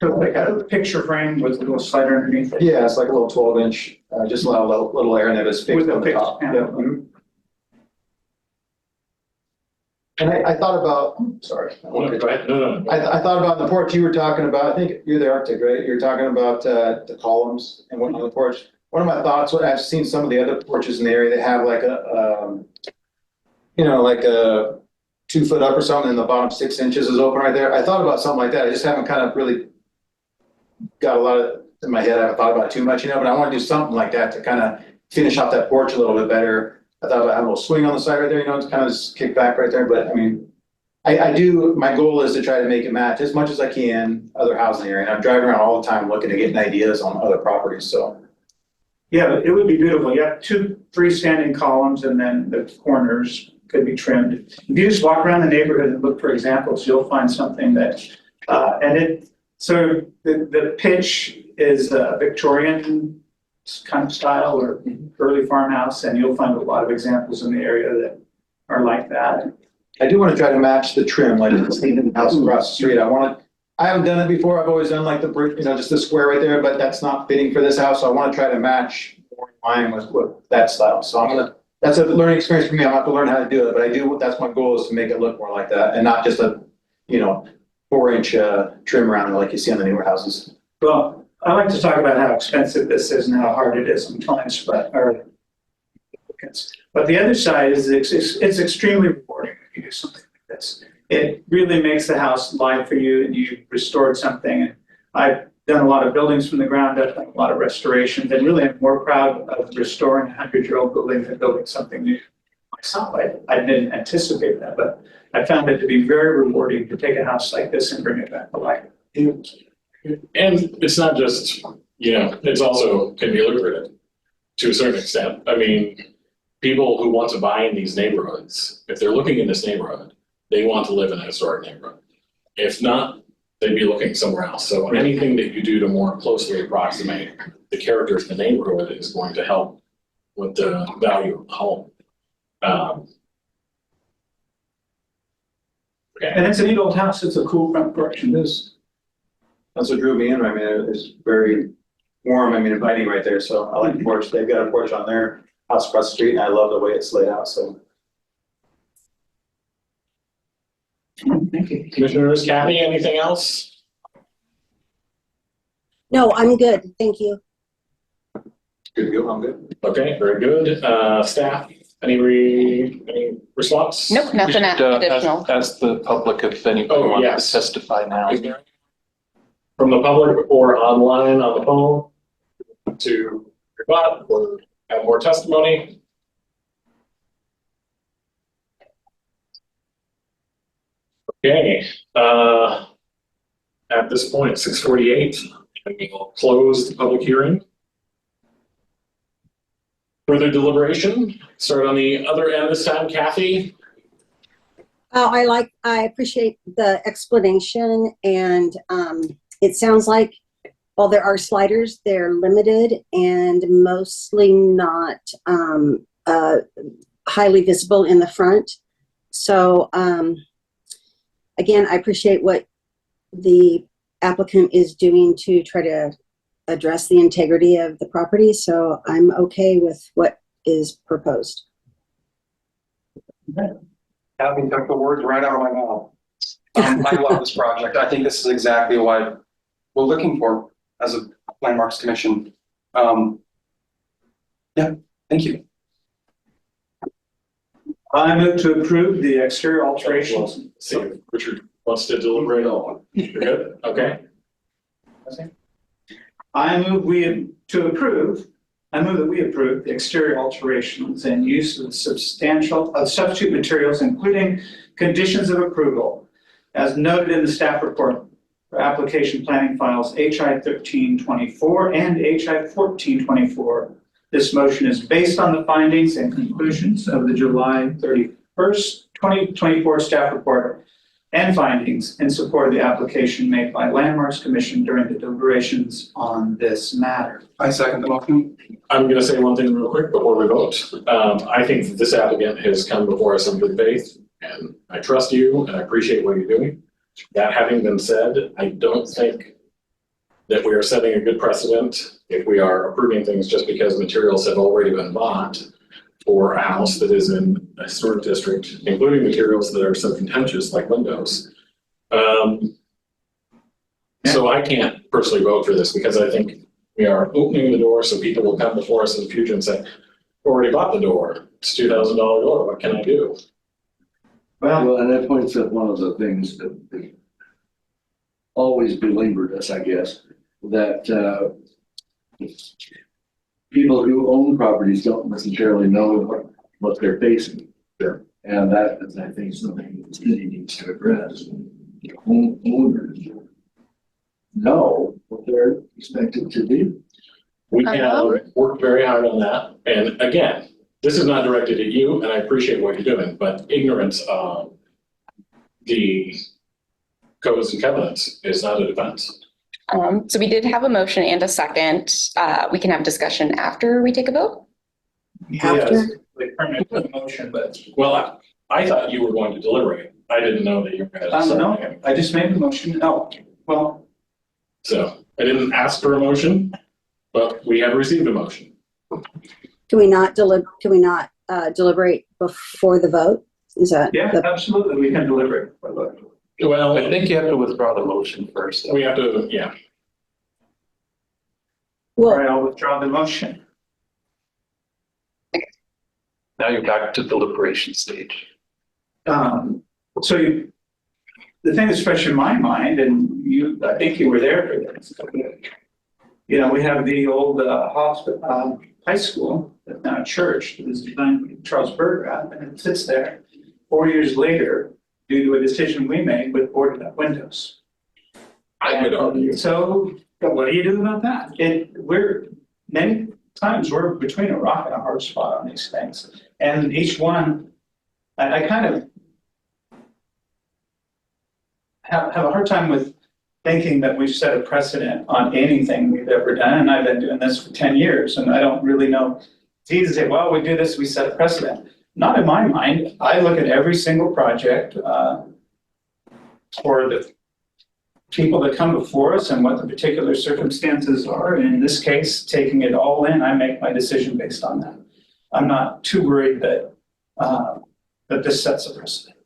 So like a picture frame with a little slider underneath it.
yeah, it's like a little 12-inch, just allow a little air in there that's fixed
With a
on the
fixed
top.
panel.
Yeah. Mhm. And I thought about, sorry.
go ahead. No.
I thought about the porch you were talking about. I think you're the architect, right? You're talking about the columns and whatnot on the porch. One of my thoughts, what I've seen some of the other porches in the area, they have like like a 2 foot up or something, and the bottom 6 inches is open right there. I thought about something like that. I just haven't kind of really got a lot of in my head. I haven't thought about it too much, but I want to do something like that to kind of finish off that porch a little bit better. I thought about having a little swing on the side right there, to kind of just kick back right there. But I mean, I do, my goal is to try to make it match as much as I can other housing area. And I'm driving around all the time looking to get ideas on other properties, so.
Yeah, it would be beautiful. You have 2 freestanding columns and then the corners could be trimmed. If you just walk around the neighborhood and look for examples, you'll find something that, so the pitch is Victorian kind of style or early farmhouse, and you'll find a lot of examples in the area that are like that.
I do want to try to match the trim, like the house across the street. I haven't done it before. I've always done like the brick, just the square right there, but that's not fitting for this house. So I want to try to match more in line with that style. So that's a learning experience for me. I'll have to learn how to do it, but that's my goal, is to make it look more like that and not just a, 4-inch trim around it like you see on the newer houses.
Well, I like to talk about how expensive this is and how hard it is on clients, but the other side is it's extremely rewarding if you do something like this. It really makes the house live for you, and you restored something. And I've done a lot of buildings from the ground up, a lot of restorations, and really I'm more proud of restoring a 100-year-old building than building something new myself. I didn't anticipate that, but I found it to be very rewarding to take a house like this and bring it back to life.
And it's not just, it's also can be lucrative to a certain extent. I mean, people who want to buy in these neighborhoods, if they're looking in this neighborhood, they want to live in a historic neighborhood. If not, they'd be looking somewhere else. So anything that you do to more closely approximate the characters in the neighborhood is going to help with the value of the home.
And it's a neat old house. It's a cool front porch.
It is. That's what drew me in. I mean, it's very warm, inviting right there. So I like the porch. They've got a porch on their house across the street, and I love the way it's laid out, so.
Thank you.
Commissioners, Kathy, anything else?
No, I'm good. Thank you.
Good to go, I'm good.
Okay, very good. Staff, any response?
Nope, nothing additional.
Ask the public if anybody wants
yes.
to testify now.
Is there any from the public or online on the phone to rebut or have more testimony? Okay, at this point, 6:48, and we will close the public hearing. Further deliberation, start on the other end this time, Kathy.
I appreciate the explanation, and it sounds like while there are sliders, they're limited and mostly not highly visible in the front. So again, I appreciate what the applicant is doing to try to address the integrity of the property. So I'm okay with what is proposed.
Having took the words right out of my mouth. I love this project. I think this is exactly what we're looking for as a Landmarks Commission. Yeah, thank you.
I move to approve the exterior alterations.
See if Richard wants to deliberate on. You're good? Okay.
I move that we approve the exterior alterations and use of substitute materials, including conditions of approval, as noted in the staff report for application planning files HI 1324 and HI 1424. This motion is based on the findings and conclusions of the July 31st, 2024 staff report and findings in support of the application made by Landmarks Commission during the deliberations on this matter.
I second the motion.
I'm gonna say one thing real quick before we vote. I think that this applicant has come before us in good faith, and I trust you and I appreciate what you're doing. That having been said, I don't think that we are setting a good precedent if we are approving things just because materials have already been bought for a house that is in a historic district, including materials that are so contentious like windows. So I can't personally vote for this because I think we are opening the door so people will come before us in the future and say, already bought the door, it's $2,000 door, what can I do?
Well,
And that points up one of the things that always beleaguered us, I guess, that people who own properties don't necessarily know what they're facing.
Sure.
And that is, I think, something the city needs to address. Homeowners know what they're expected to do.
We have worked very hard on that. And again, this is not directed at you, and I appreciate what you're doing, but ignorance of the codes and covenants is not a defense.
So we did have a motion and a second. We can have discussion after we take a vote.
Yes.
Like permanent motion, but
Well, I thought you were going to deliberate. I didn't know that you were going to.
no, I just made the motion. Oh, well,
So I didn't ask for a motion, but we have received a motion.
Can we not deliberate before the vote? Is that?
yeah, absolutely. We can deliberate.
Well,
I think you have to withdraw the motion first.
we have to, yeah.
All
Well,
right, I'll withdraw the motion.
Now you're back to deliberation stage.
So the thing that's fresh in my mind, and I think you were there for this. You know, we have the old hospital, high school, that's now a church, that was designed by Charles Burgraff, and it sits there 4 years later due to a decision we made with boarded up windows.
I would argue.
So what do you do about that? Many times we're between a rock and a hard spot on these things. And each one, I kind of have a hard time with thinking that we've set a precedent on anything we've ever done. And I've been doing this for 10 years and I don't really know. It's easy to say, well, we do this, we set a precedent. Not in my mind. I look at every single project for the people that come before us and what the particular circumstances are. And in this case, taking it all in, I make my decision based on that. I'm not too worried that this sets a precedent.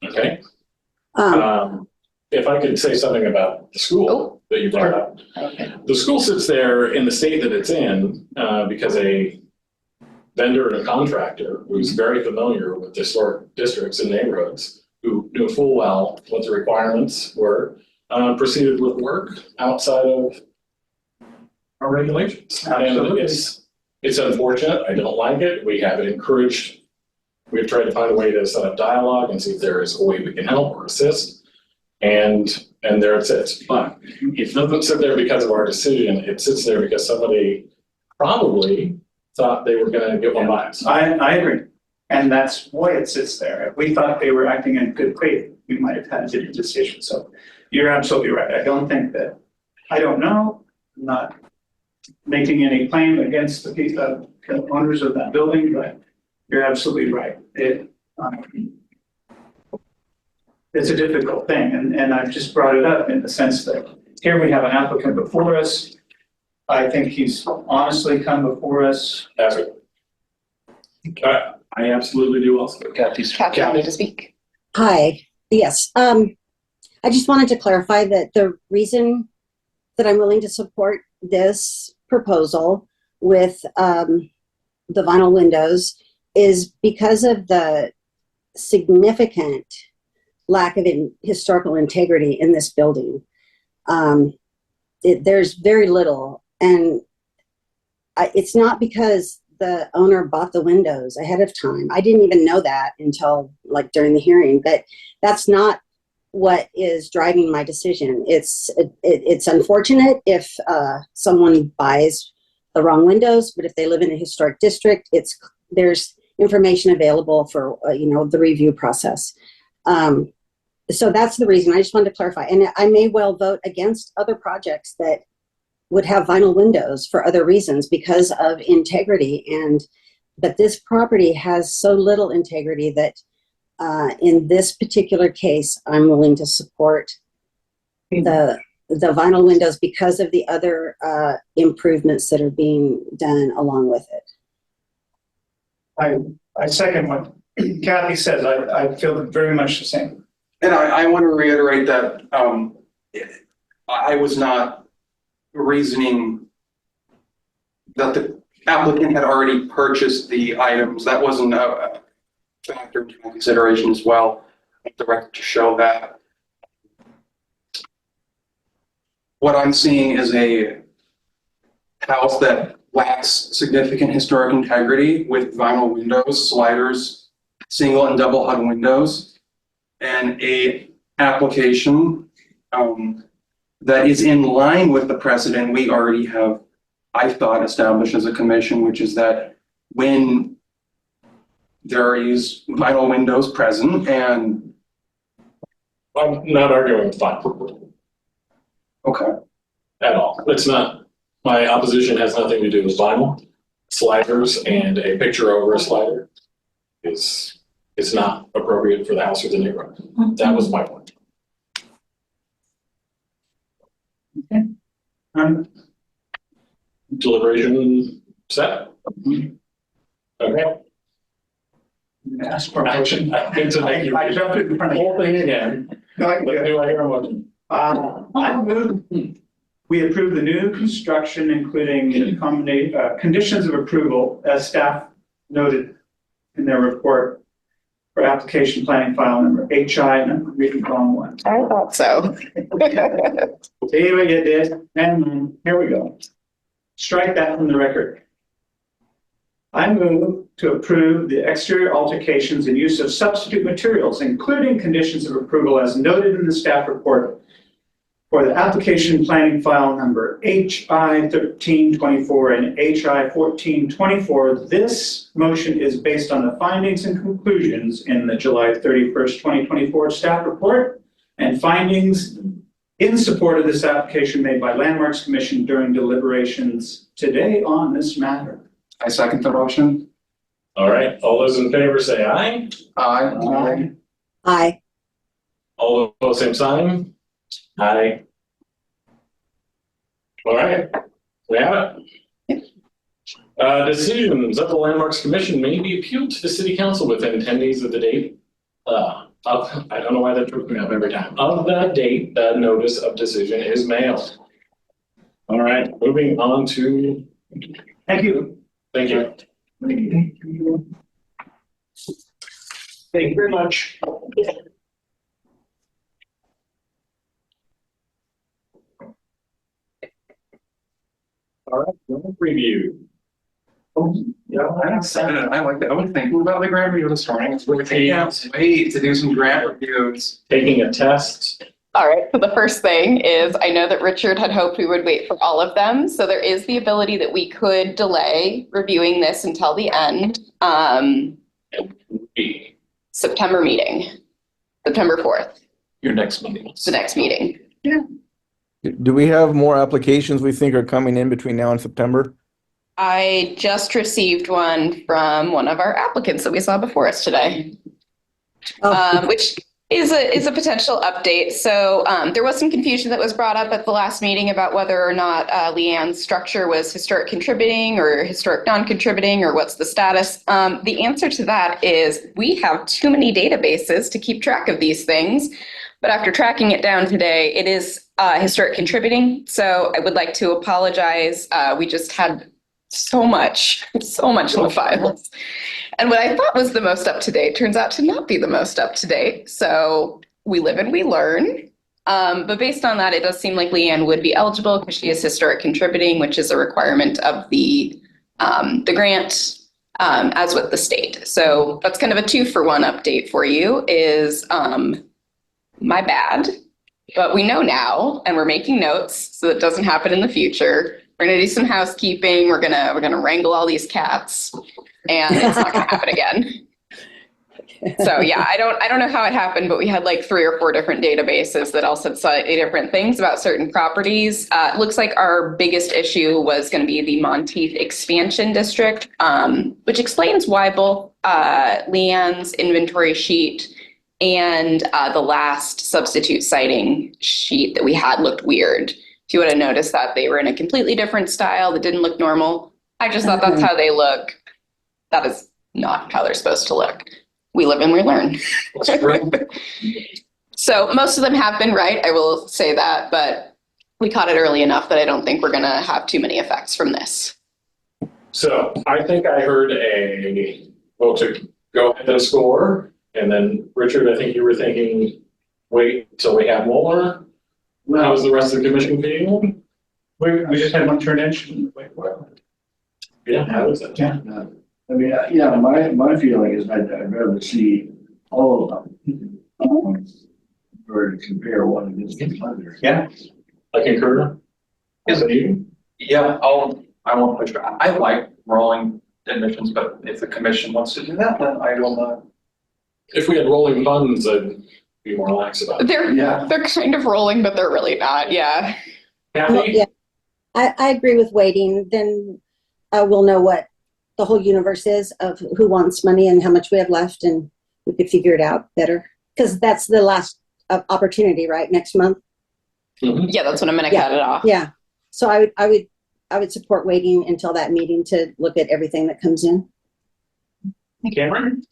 Okay. If I could say something about the school that you brought up.
Okay.
The school sits there in the state that it's in because a vendor and a contractor who's very familiar with historic districts and neighborhoods, who knew full well what the requirements were, proceeded with work outside of our regulations.
Absolutely.
And it's unfortunate. I don't like it. We have encouraged, we've tried to find a way to set up dialogue and see if there is a way we can help or assist. And there it sits. But it doesn't sit there because of our decision. It sits there because somebody probably thought they were going to get one by us.
I agree. And that's why it sits there. If we thought they were acting in good faith, we might have had a different decision. So you're absolutely right. I don't know. I'm not making any claim against the owners of that building, but you're absolutely right. It's a difficult thing. And I've just brought it up in the sense that here we have an applicant before us. I think he's honestly come before us.
That's it. I absolutely do also.
Kathy wanted to speak.
hi, yes. I just wanted to clarify that the reason that I'm willing to support this proposal with the vinyl windows is because of the significant lack of historical integrity in this building. there's very little. And it's not because the owner bought the windows ahead of time. I didn't even know that until like during the hearing, but that's not what is driving my decision. It's unfortunate if someone buys the wrong windows, but if they live in a historic district, there's information available for the review process. So that's the reason. I just wanted to clarify. And I may well vote against other projects that would have vinyl windows for other reasons because of integrity. But this property has so little integrity that in this particular case, I'm willing to support the vinyl windows because of the other improvements that are being done along with it.
I second what Kathy says. I feel very much the same.
And I want to reiterate that I was not reasoning that the applicant had already purchased the items. That wasn't a factor into my consideration as well. The record to show that. What I'm seeing is a house that lacks significant historic integrity with vinyl windows, sliders, single and double hung windows, and a application that is in line with the precedent we already have, I thought, established as a commission, which is that when there is vinyl windows present and...
I'm not arguing with vinyl.
Okay.
At all. It's not, my opposition has nothing to do with vinyl. Sliders and a picture over a slider is not appropriate for the house or the neighborhood. That was my point.
Okay.
Deliberation set? Okay.
Ask for action.
I hate to make you
I jumped in front of
whole
you.
thing again.
No, I
But do I hear a motion?
I move we approve the new construction, including conditions of approval as staff noted in their report for application planning file number HI, and I'm reading the wrong one.
I thought so.
See what you did, and here we go. Strike that from the record. I move to approve the exterior altercations and use of substitute materials, including conditions of approval as noted in the staff report for the application planning file number HI 1324 and HI 1424. This motion is based on the findings and conclusions in the July 31st, 2024 staff report and findings in support of this application made by Landmarks Commission during deliberations today on this matter.
I second the motion.
All right, all those in favor say aye.
Aye.
Aye.
All those same sign? Aye. All right, we have it. Decisions of the Landmarks Commission may be appealed to the City Council within 10 days of the date. I don't know why that trips me up every time. Of the date the notice of decision is mailed. All right, moving on to.
Thank you.
Thank you.
Thank you very much.
All right, grant review.
Oh, yeah, I'm excited. I like that. I was thinking about the grant review this morning. It's really taking out wait to do some grant reviews.
Taking a test.
All right, so the first thing is I know that Richard had hoped we would wait for all of them. So there is the ability that we could delay reviewing this until the end. September meeting, September 4th,
Your next meeting.
the next meeting.
Do we have more applications we think are coming in between now and September?
I just received one from one of our applicants that we saw before us today, which is a potential update. So there was some confusion that was brought up at the last meeting about whether or not Leanne's structure was historic contributing or historic non-contributing, or what's the status. The answer to that is we have too many databases to keep track of these things. But after tracking it down today, it is historic contributing. So I would like to apologize. We just had so much in the files. And what I thought was the most up to date turns out to not be the most up to date. So we live and we learn. But based on that, it does seem like Leanne would be eligible because she is historic contributing, which is a requirement of the grant, as with the state. So that's kind of a 2-for-1 update for you is my bad, but we know now and we're making notes so that doesn't happen in the future. We're gonna do some housekeeping. We're gonna wrangle all these cats, and it's not gonna happen again. So yeah, I don't know how it happened, but we had like 3 or 4 different databases that all said slightly different things about certain properties. It looks like our biggest issue was going to be the Monteith Expansion District, which explains why both Leanne's inventory sheet and the last substitute siting sheet that we had looked weird. If you would have noticed that they were in a completely different style that didn't look normal. I just thought that's how they look. That is not how they're supposed to look. We live and we learn. So most of them have been right, I will say that, but we caught it early enough that I don't think we're going to have too many effects from this.
So I think I heard a vote to go ahead and score. And then Richard, I think you were thinking, wait till we have more. How's the rest of the commission feeling?
We just had one turn in.
Yeah, how is it?
Yeah.
I mean, yeah, my feeling is I'd rather see all of them. Or to compare one against the other.
Yeah.
I concur. Is it you?
Yeah, I won't push back. I like rolling admissions, but if the commission wants to do that, then I will
If we had rolling funds, I'd be more lax about it.
They're kind of rolling, but they're really not. Yeah.
Kathy?
Well, yeah, I agree with waiting. Then we'll know what the whole universe is of who wants money and how much we have left, and we could figure it out better. Because that's the last opportunity, right? Next month.
Mhm.
Yeah, that's when I'm going to cut it off.
Yeah. So I would support waiting until that meeting to look at everything that comes in.
Cameron?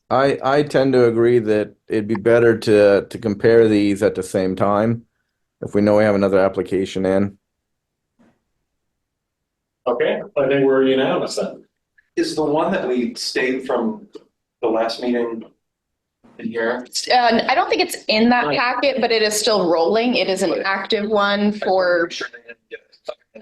I tend to agree that it'd be better to compare these at the same time if we know we have another application in.
Okay, I think we're unanimous then.
Is the one that we stayed from the last meeting in here?
I don't think it's in that packet, but it is still rolling. It is an active one for.
I'm sure they didn't get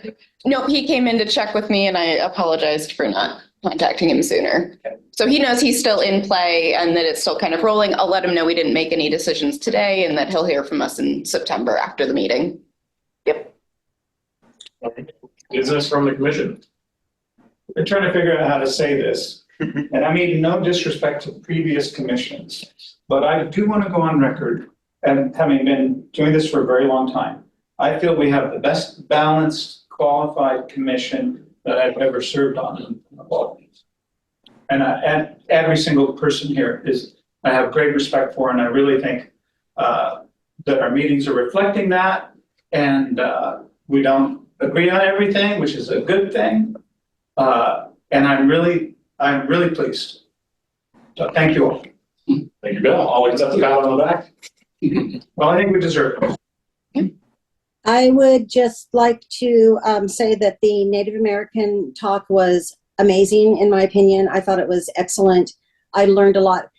it.
No, he came in to check with me and I apologized for not contacting him sooner.
Okay.
So he knows he's still in play and that it's still kind of rolling. I'll let him know we didn't make any decisions today and that he'll hear from us in September after the meeting. Yep.
Business from the commission.
We're trying to figure out how to say this. And I mean, no disrespect to previous commissions, but I do want to go on record, and having been doing this for a very long time, I feel we have the best balanced, qualified commission that I've ever served on. And every single person here I have great respect for, and I really think that our meetings are reflecting that. And we don't agree on everything, which is a good thing. And I'm really pleased. So thank you all.
Thank you, Bill. Always accept the pat on the back.
Well, I think we deserve it.
I would just like to say that the Native American talk was amazing, in my opinion. I thought it was excellent. I learned a lot.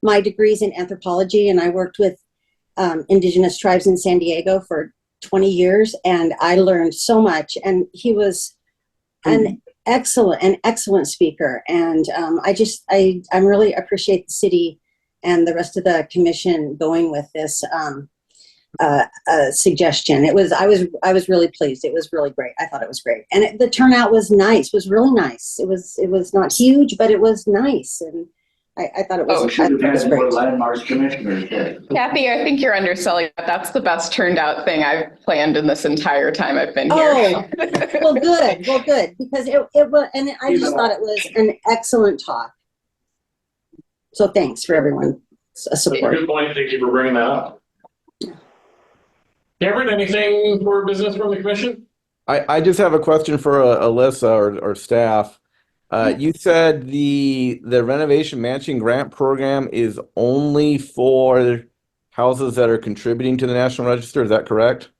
My degree's in anthropology, and I worked with indigenous tribes in San Diego for 20 years, and I learned so much. And he was an excellent speaker. And I really appreciate the city and the rest of the commission going with this suggestion. I was really pleased. It was really great. I thought it was great. And the turnout was nice, was really nice. It was not huge, but it was nice. And I thought it was,
Should have had more
great.
landmarks commissioners there.
Kathy, I think you're underselling it. That's the best turned out thing I've planned in this entire time I've been here.
Oh, well, good. Because it was, and I just thought it was an excellent talk. So thanks for everyone's support.
Good point. Thank you for bringing that up. Cameron, anything for business from the commission?
I just have a question for Alyssa or staff. You said the renovation matching grant program is only for houses that are contributing to the National Register. Is that correct?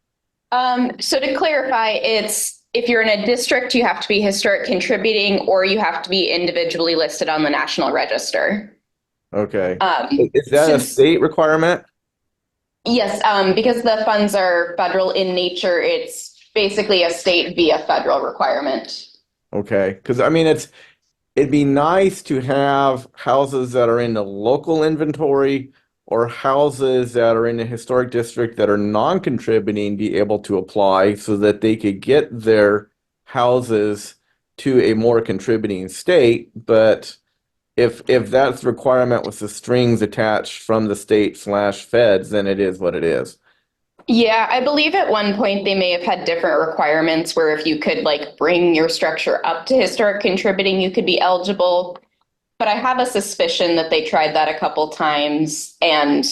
So to clarify, it's if you're in a district, you have to be historic contributing or you have to be individually listed on the National Register.
Okay. Is that a state requirement?
Yes, because the funds are federal in nature, it's basically a state via federal requirement.
Okay, because I mean, it'd be nice to have houses that are in the local inventory or houses that are in a historic district that are non-contributing be able to apply so that they could get their houses to a more contributing state. But if that's the requirement with the strings attached from the state/feds, then it is what it is.
Yeah, I believe at one point they may have had different requirements where if you could like bring your structure up to historic contributing, you could be eligible. But I have a suspicion that they tried that a couple times and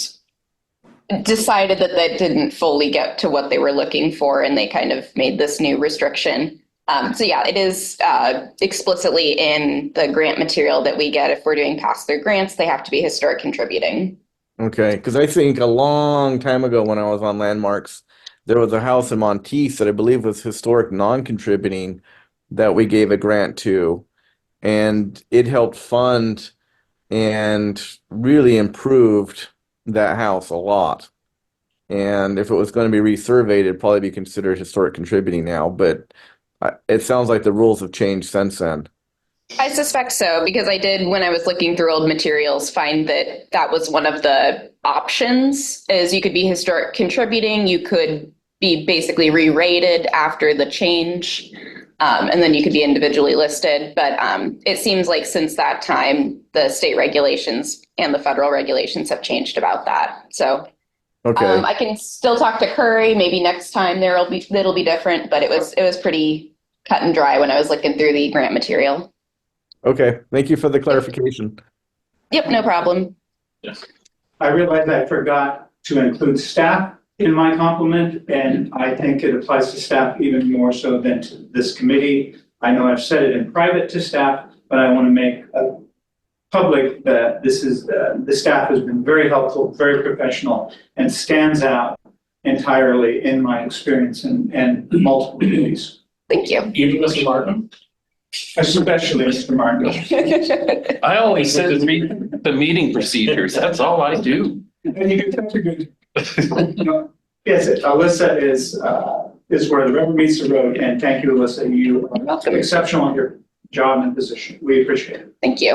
decided that that didn't fully get to what they were looking for, and they kind of made this new restriction. So yeah, it is explicitly in the grant material that we get. If we're doing pass-through grants, they have to be historic contributing.
Okay, because I think a long time ago when I was on Landmarks, there was a house in Monteith that I believe was historic non-contributing that we gave a grant to, and it helped fund and really improved that house a lot. And if it was going to be resurveyed, it'd probably be considered historic contributing now, but it sounds like the rules have changed since then.
I suspect so, because I did, when I was looking through old materials, find that that was one of the options, is you could be historic contributing, you could be basically re-rated after the change, and then you could be individually listed. But it seems like since that time, the state regulations and the federal regulations have changed about that. So
Okay.
I can still talk to Curry. Maybe next time it'll be different, but it was pretty cut and dry when I was looking through the grant material.
Okay, thank you for the clarification.
Yep, no problem.
Yes.
I realized I forgot to include staff in my compliment, and I think it applies to staff even more so than to this committee. I know I've said it in private to staff, but I want to make public that this is, the staff has been very helpful, very professional, and stands out entirely in my experience and multiple committees.
Thank you.
Even Mr. Martin?
Especially Mr. Martin.
I only said the meeting procedures. That's all I do.
And you can tell you're good. Yes, Alyssa is where the rubber meets the road, and thank you, Alyssa. You are exceptional in your job and position. We appreciate it.
Thank you.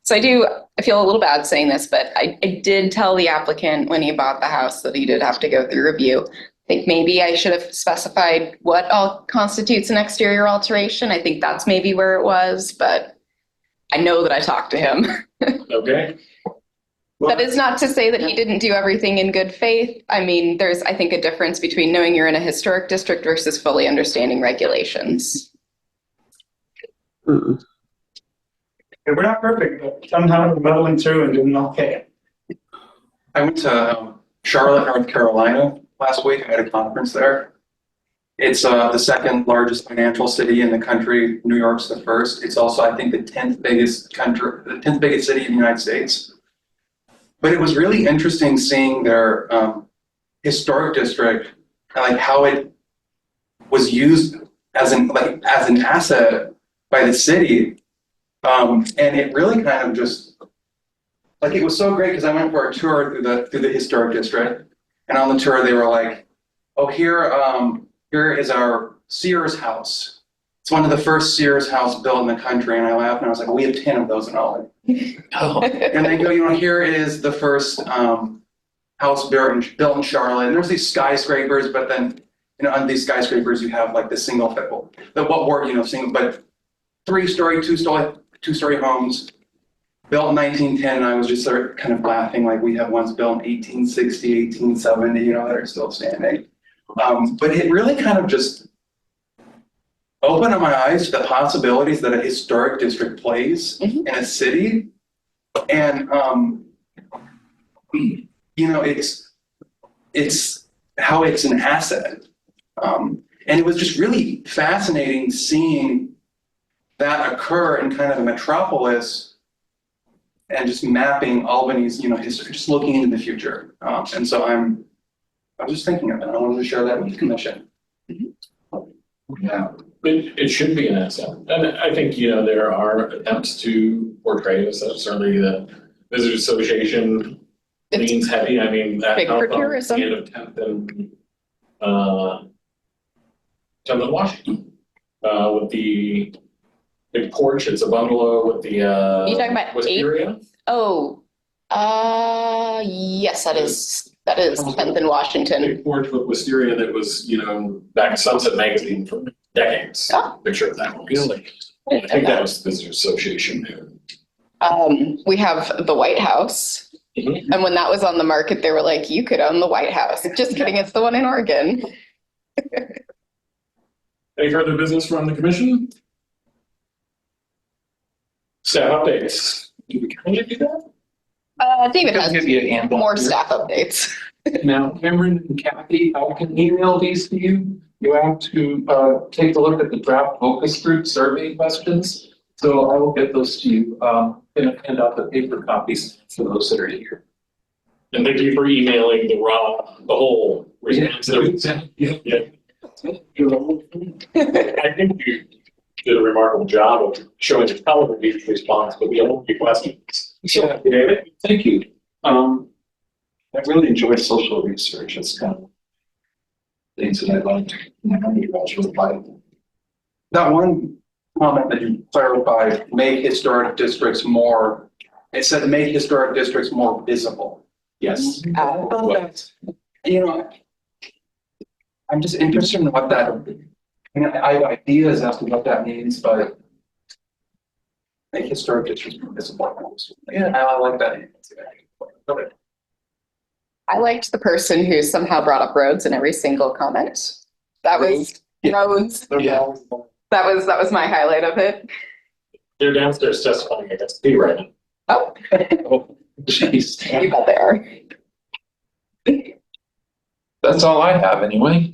So I feel a little bad saying this, but I did tell the applicant when he bought the house that he did have to go through review. I think maybe I should have specified what all constitutes an exterior alteration. I think that's maybe where it was, but I know that I talked to him.
Okay.
That is not to say that he didn't do everything in good faith. I mean, there's, I think, a difference between knowing you're in a historic district versus fully understanding regulations.
And we're not perfect, but somehow we're muddling through and doing okay.
I went to Charlotte, North Carolina last week. I had a conference there. It's the second largest financial city in the country. New York's the first. It's also, I think, the 10th biggest city in the United States. But it was really interesting seeing their historic district and like how it was used as an asset by the city. And it really kind of just like, it was so great because I went for a tour through the historic district, and on the tour they were like, oh, here is our Sears house. It's one of the first Sears house built in the country. And I laughed and I was like, we have 10 of those in Albany.
Oh.
And they go, here is the first house built in Charlotte. And there's these skyscrapers, but then, on these skyscrapers you have like the single, but 3-story, two-story homes built in 1910. And I was just sort of kind of laughing, like we have ones built in 1860, 1870, that are still standing. But it really kind of just opened up my eyes to the possibilities that a historic district plays in a city. And, it's how it's an asset. And it was just really fascinating seeing that occur in kind of a metropolis and just mapping Albany's, history, just looking into the future. And so I was just thinking of it. I wanted to share that with the commission.
Yeah, it should be an asset. And I think, there are attempts to portray this. Certainly the Visitors Association
It's
leans heavy. I mean, that
big for
house on
tourism.
the end of 10th and, 10th and Washington, with the big porch. It's a bungalow with the,
You talking about
wisteria.
Oh, yes, that is 10th in Washington.
Big porch with wisteria that was, back in Sunset Magazine for decades.
Oh.
Picture of that one. I think that was the Visitor Association.
We have the White House.
Mhm.
And when that was on the market, they were like, you could own the White House. Just kidding, it's the one in Oregon.
Any further business from the commission? Staff updates. Can you do that?
David
Just
has
give you a hand
more
here.
staff updates.
Now, Cameron and Kathy, I can email these to you. You have to take a look at the draft focus group survey questions. So I will get those to you, and hand out the paper copies for those that are here.
And thank you for emailing the whole response.
Yeah.
I think you did a remarkable job of showing the color of each response, but we have a few questions.
Yeah, David, thank you. I really enjoy social research. It's kind of things that I like.
That one comment that you clarified, make historic districts more, it said make historic districts more visible.
Yes.
You know, I'm just interested in what that, I have ideas as to what that means, but make historic districts more visible. Yeah, I like that. Okay.
I liked the person who somehow brought up roads in every single comment. That was roads.
Yeah.
That was my highlight of it.
They're downstairs testifying against me right now.
Oh,
Oh, jeez.
you bet they are.
That's all I have anyway.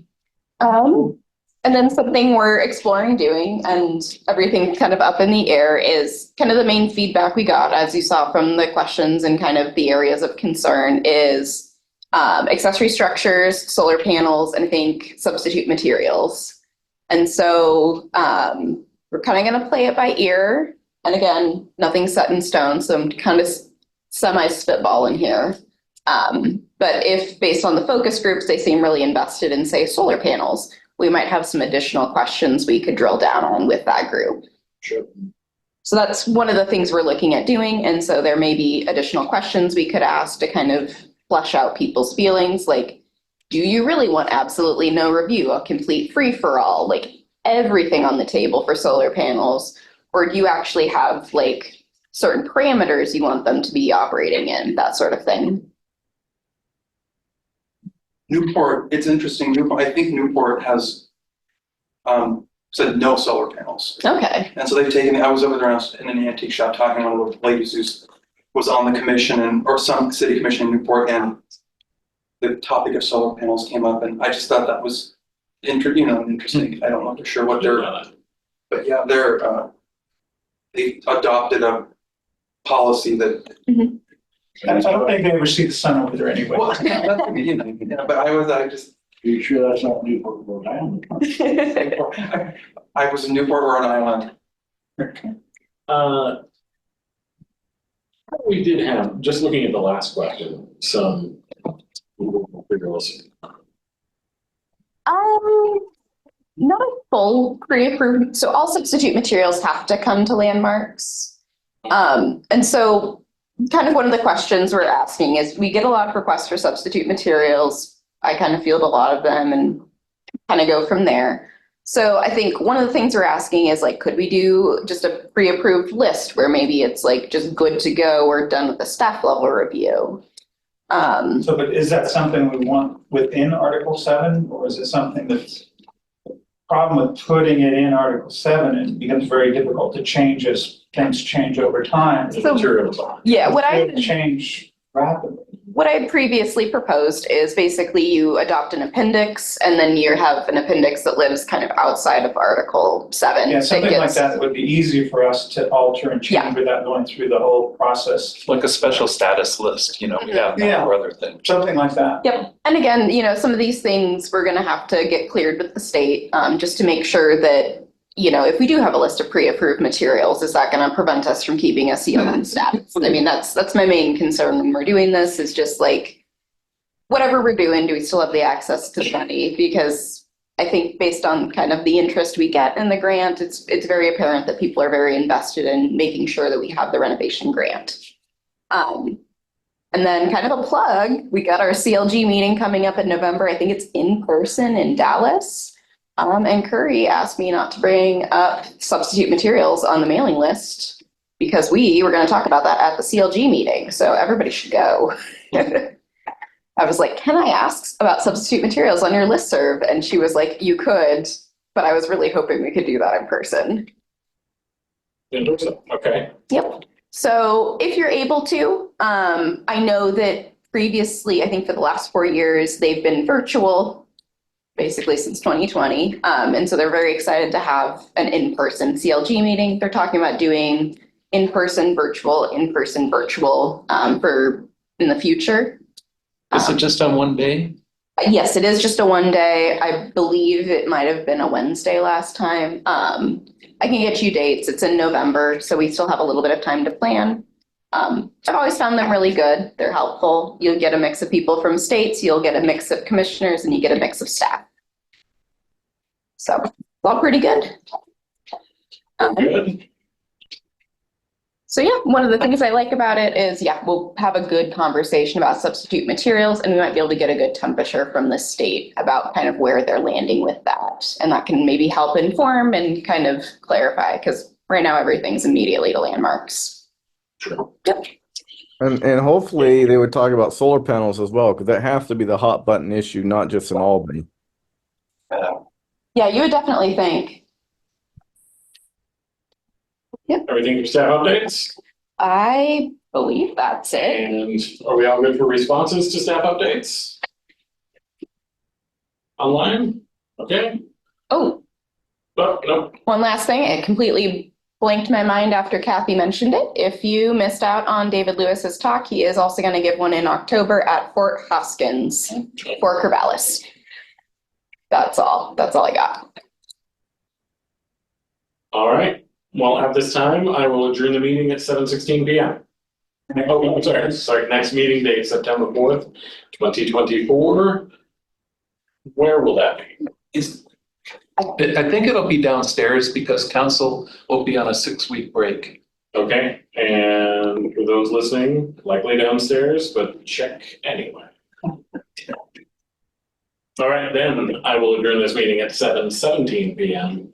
And then something we're exploring doing and everything kind of up in the air is kind of the main feedback we got, as you saw from the questions and kind of the areas of concern is accessory structures, solar panels, and I think substitute materials. And so we're kind of going to play it by ear. And again, nothing's set in stone, so I'm kind of semi-spitballing here. But if based on the focus groups, they seem really invested in, say, solar panels, we might have some additional questions we could drill down on with that group.
Sure.
So that's one of the things we're looking at doing. And so there may be additional questions we could ask to kind of flesh out people's feelings. Like, do you really want absolutely no review, a complete free for all, like everything on the table for solar panels? Or do you actually have like certain parameters you want them to be operating in, that sort of thing?
Newport, it's interesting, I think Newport has said no solar panels.
Okay.
And so they've taken, I was over there in an antique shop talking to one of the ladies who was on the commission or some city commission in Newport, and the topic of solar panels came up, and I just thought that was interesting. I don't know for sure what they're, but yeah, they adopted a policy that.
Mm-hmm.
I don't think they ever see the sun over there anyway.
Well, but I just.
You sure that's not Newport, Rhode Island?
I was in Newport, Rhode Island.
We did have, just looking at the last question, some vigorous.
Not a full pre-approved. So all substitute materials have to come to landmarks. And so kind of one of the questions we're asking is we get a lot of requests for substitute materials. I kind of field a lot of them and kind of go from there. So I think one of the things we're asking is like, could we do just a pre-approved list where maybe it's like just good to go or done with a staff level review?
So, but is that something we want within Article 7, or is it something that's problem with putting it in Article 7? It becomes very difficult to change as things change over time.
The materials.
Yeah, what I
It change rapidly.
What I had previously proposed is basically you adopt an appendix and then you have an appendix that lives kind of outside of Article 7.
Yeah, something like that would be easier for us to alter and change without going through the whole process.
Like a special status list, we have that for other things.
Something like that.
Yep. And again, some of these things we're going to have to get cleared with the state just to make sure that if we do have a list of pre-approved materials, is that going to prevent us from keeping a CLM status? I mean, that's my main concern when we're doing this, is just like, whatever we're doing, do we still have the access to the money? Because I think based on kind of the interest we get in the grant, it's very apparent that people are very invested in making sure that we have the renovation grant. And then kind of a plug, we got our CLG meeting coming up in November. I think it's in person in Dallas. And Curry asked me not to bring up substitute materials on the mailing list because we were going to talk about that at the CLG meeting. So everybody should go. I was like, can I ask about substitute materials on your listserv? And she was like, you could, but I was really hoping we could do that in person.
In person, okay.
Yep. So if you're able to, I know that previously, I think for the last 4 years, they've been virtual, basically since 2020. And so they're very excited to have an in-person CLG meeting. They're talking about doing in-person virtual for in the future.
Is it just on one day?
Yes, it is just a 1 day. I believe it might have been a Wednesday last time. I can get you dates. It's in November, so we still have a little bit of time to plan. I've always found them really good. They're helpful. You'll get a mix of people from states, you'll get a mix of commissioners, and you get a mix of staff. So it's all pretty good.
Good.
So yeah, one of the things I like about it is, we'll have a good conversation about substitute materials, and we might be able to get a good temperature from the state about kind of where they're landing with that. And that can maybe help inform and kind of clarify, because right now everything's immediately to landmarks.
Sure.
Yep.
And hopefully they would talk about solar panels as well, because that has to be the hot button issue, not just in Albany.
Yeah, you would definitely think.
Everything for staff updates?
I believe that's it.
And are we all good for responses to staff updates? Online? Okay.
Oh,
No.
one last thing. It completely blanked my mind after Kathy mentioned it. If you missed out on David Lewis's talk, he is also going to give one in October at Fort Hoskins for Corvallis. That's all I got.
All right. Well, at this time, I will adjourn the meeting at 7:16 p.m. Oh, I'm sorry. Next meeting date, September 4th, 2024. Where will that be?
I think it'll be downstairs because council will be on a 6-week break.
Okay, and for those listening, likely downstairs, but check anyway. All right, then I will adjourn this meeting at 7:17 p.m.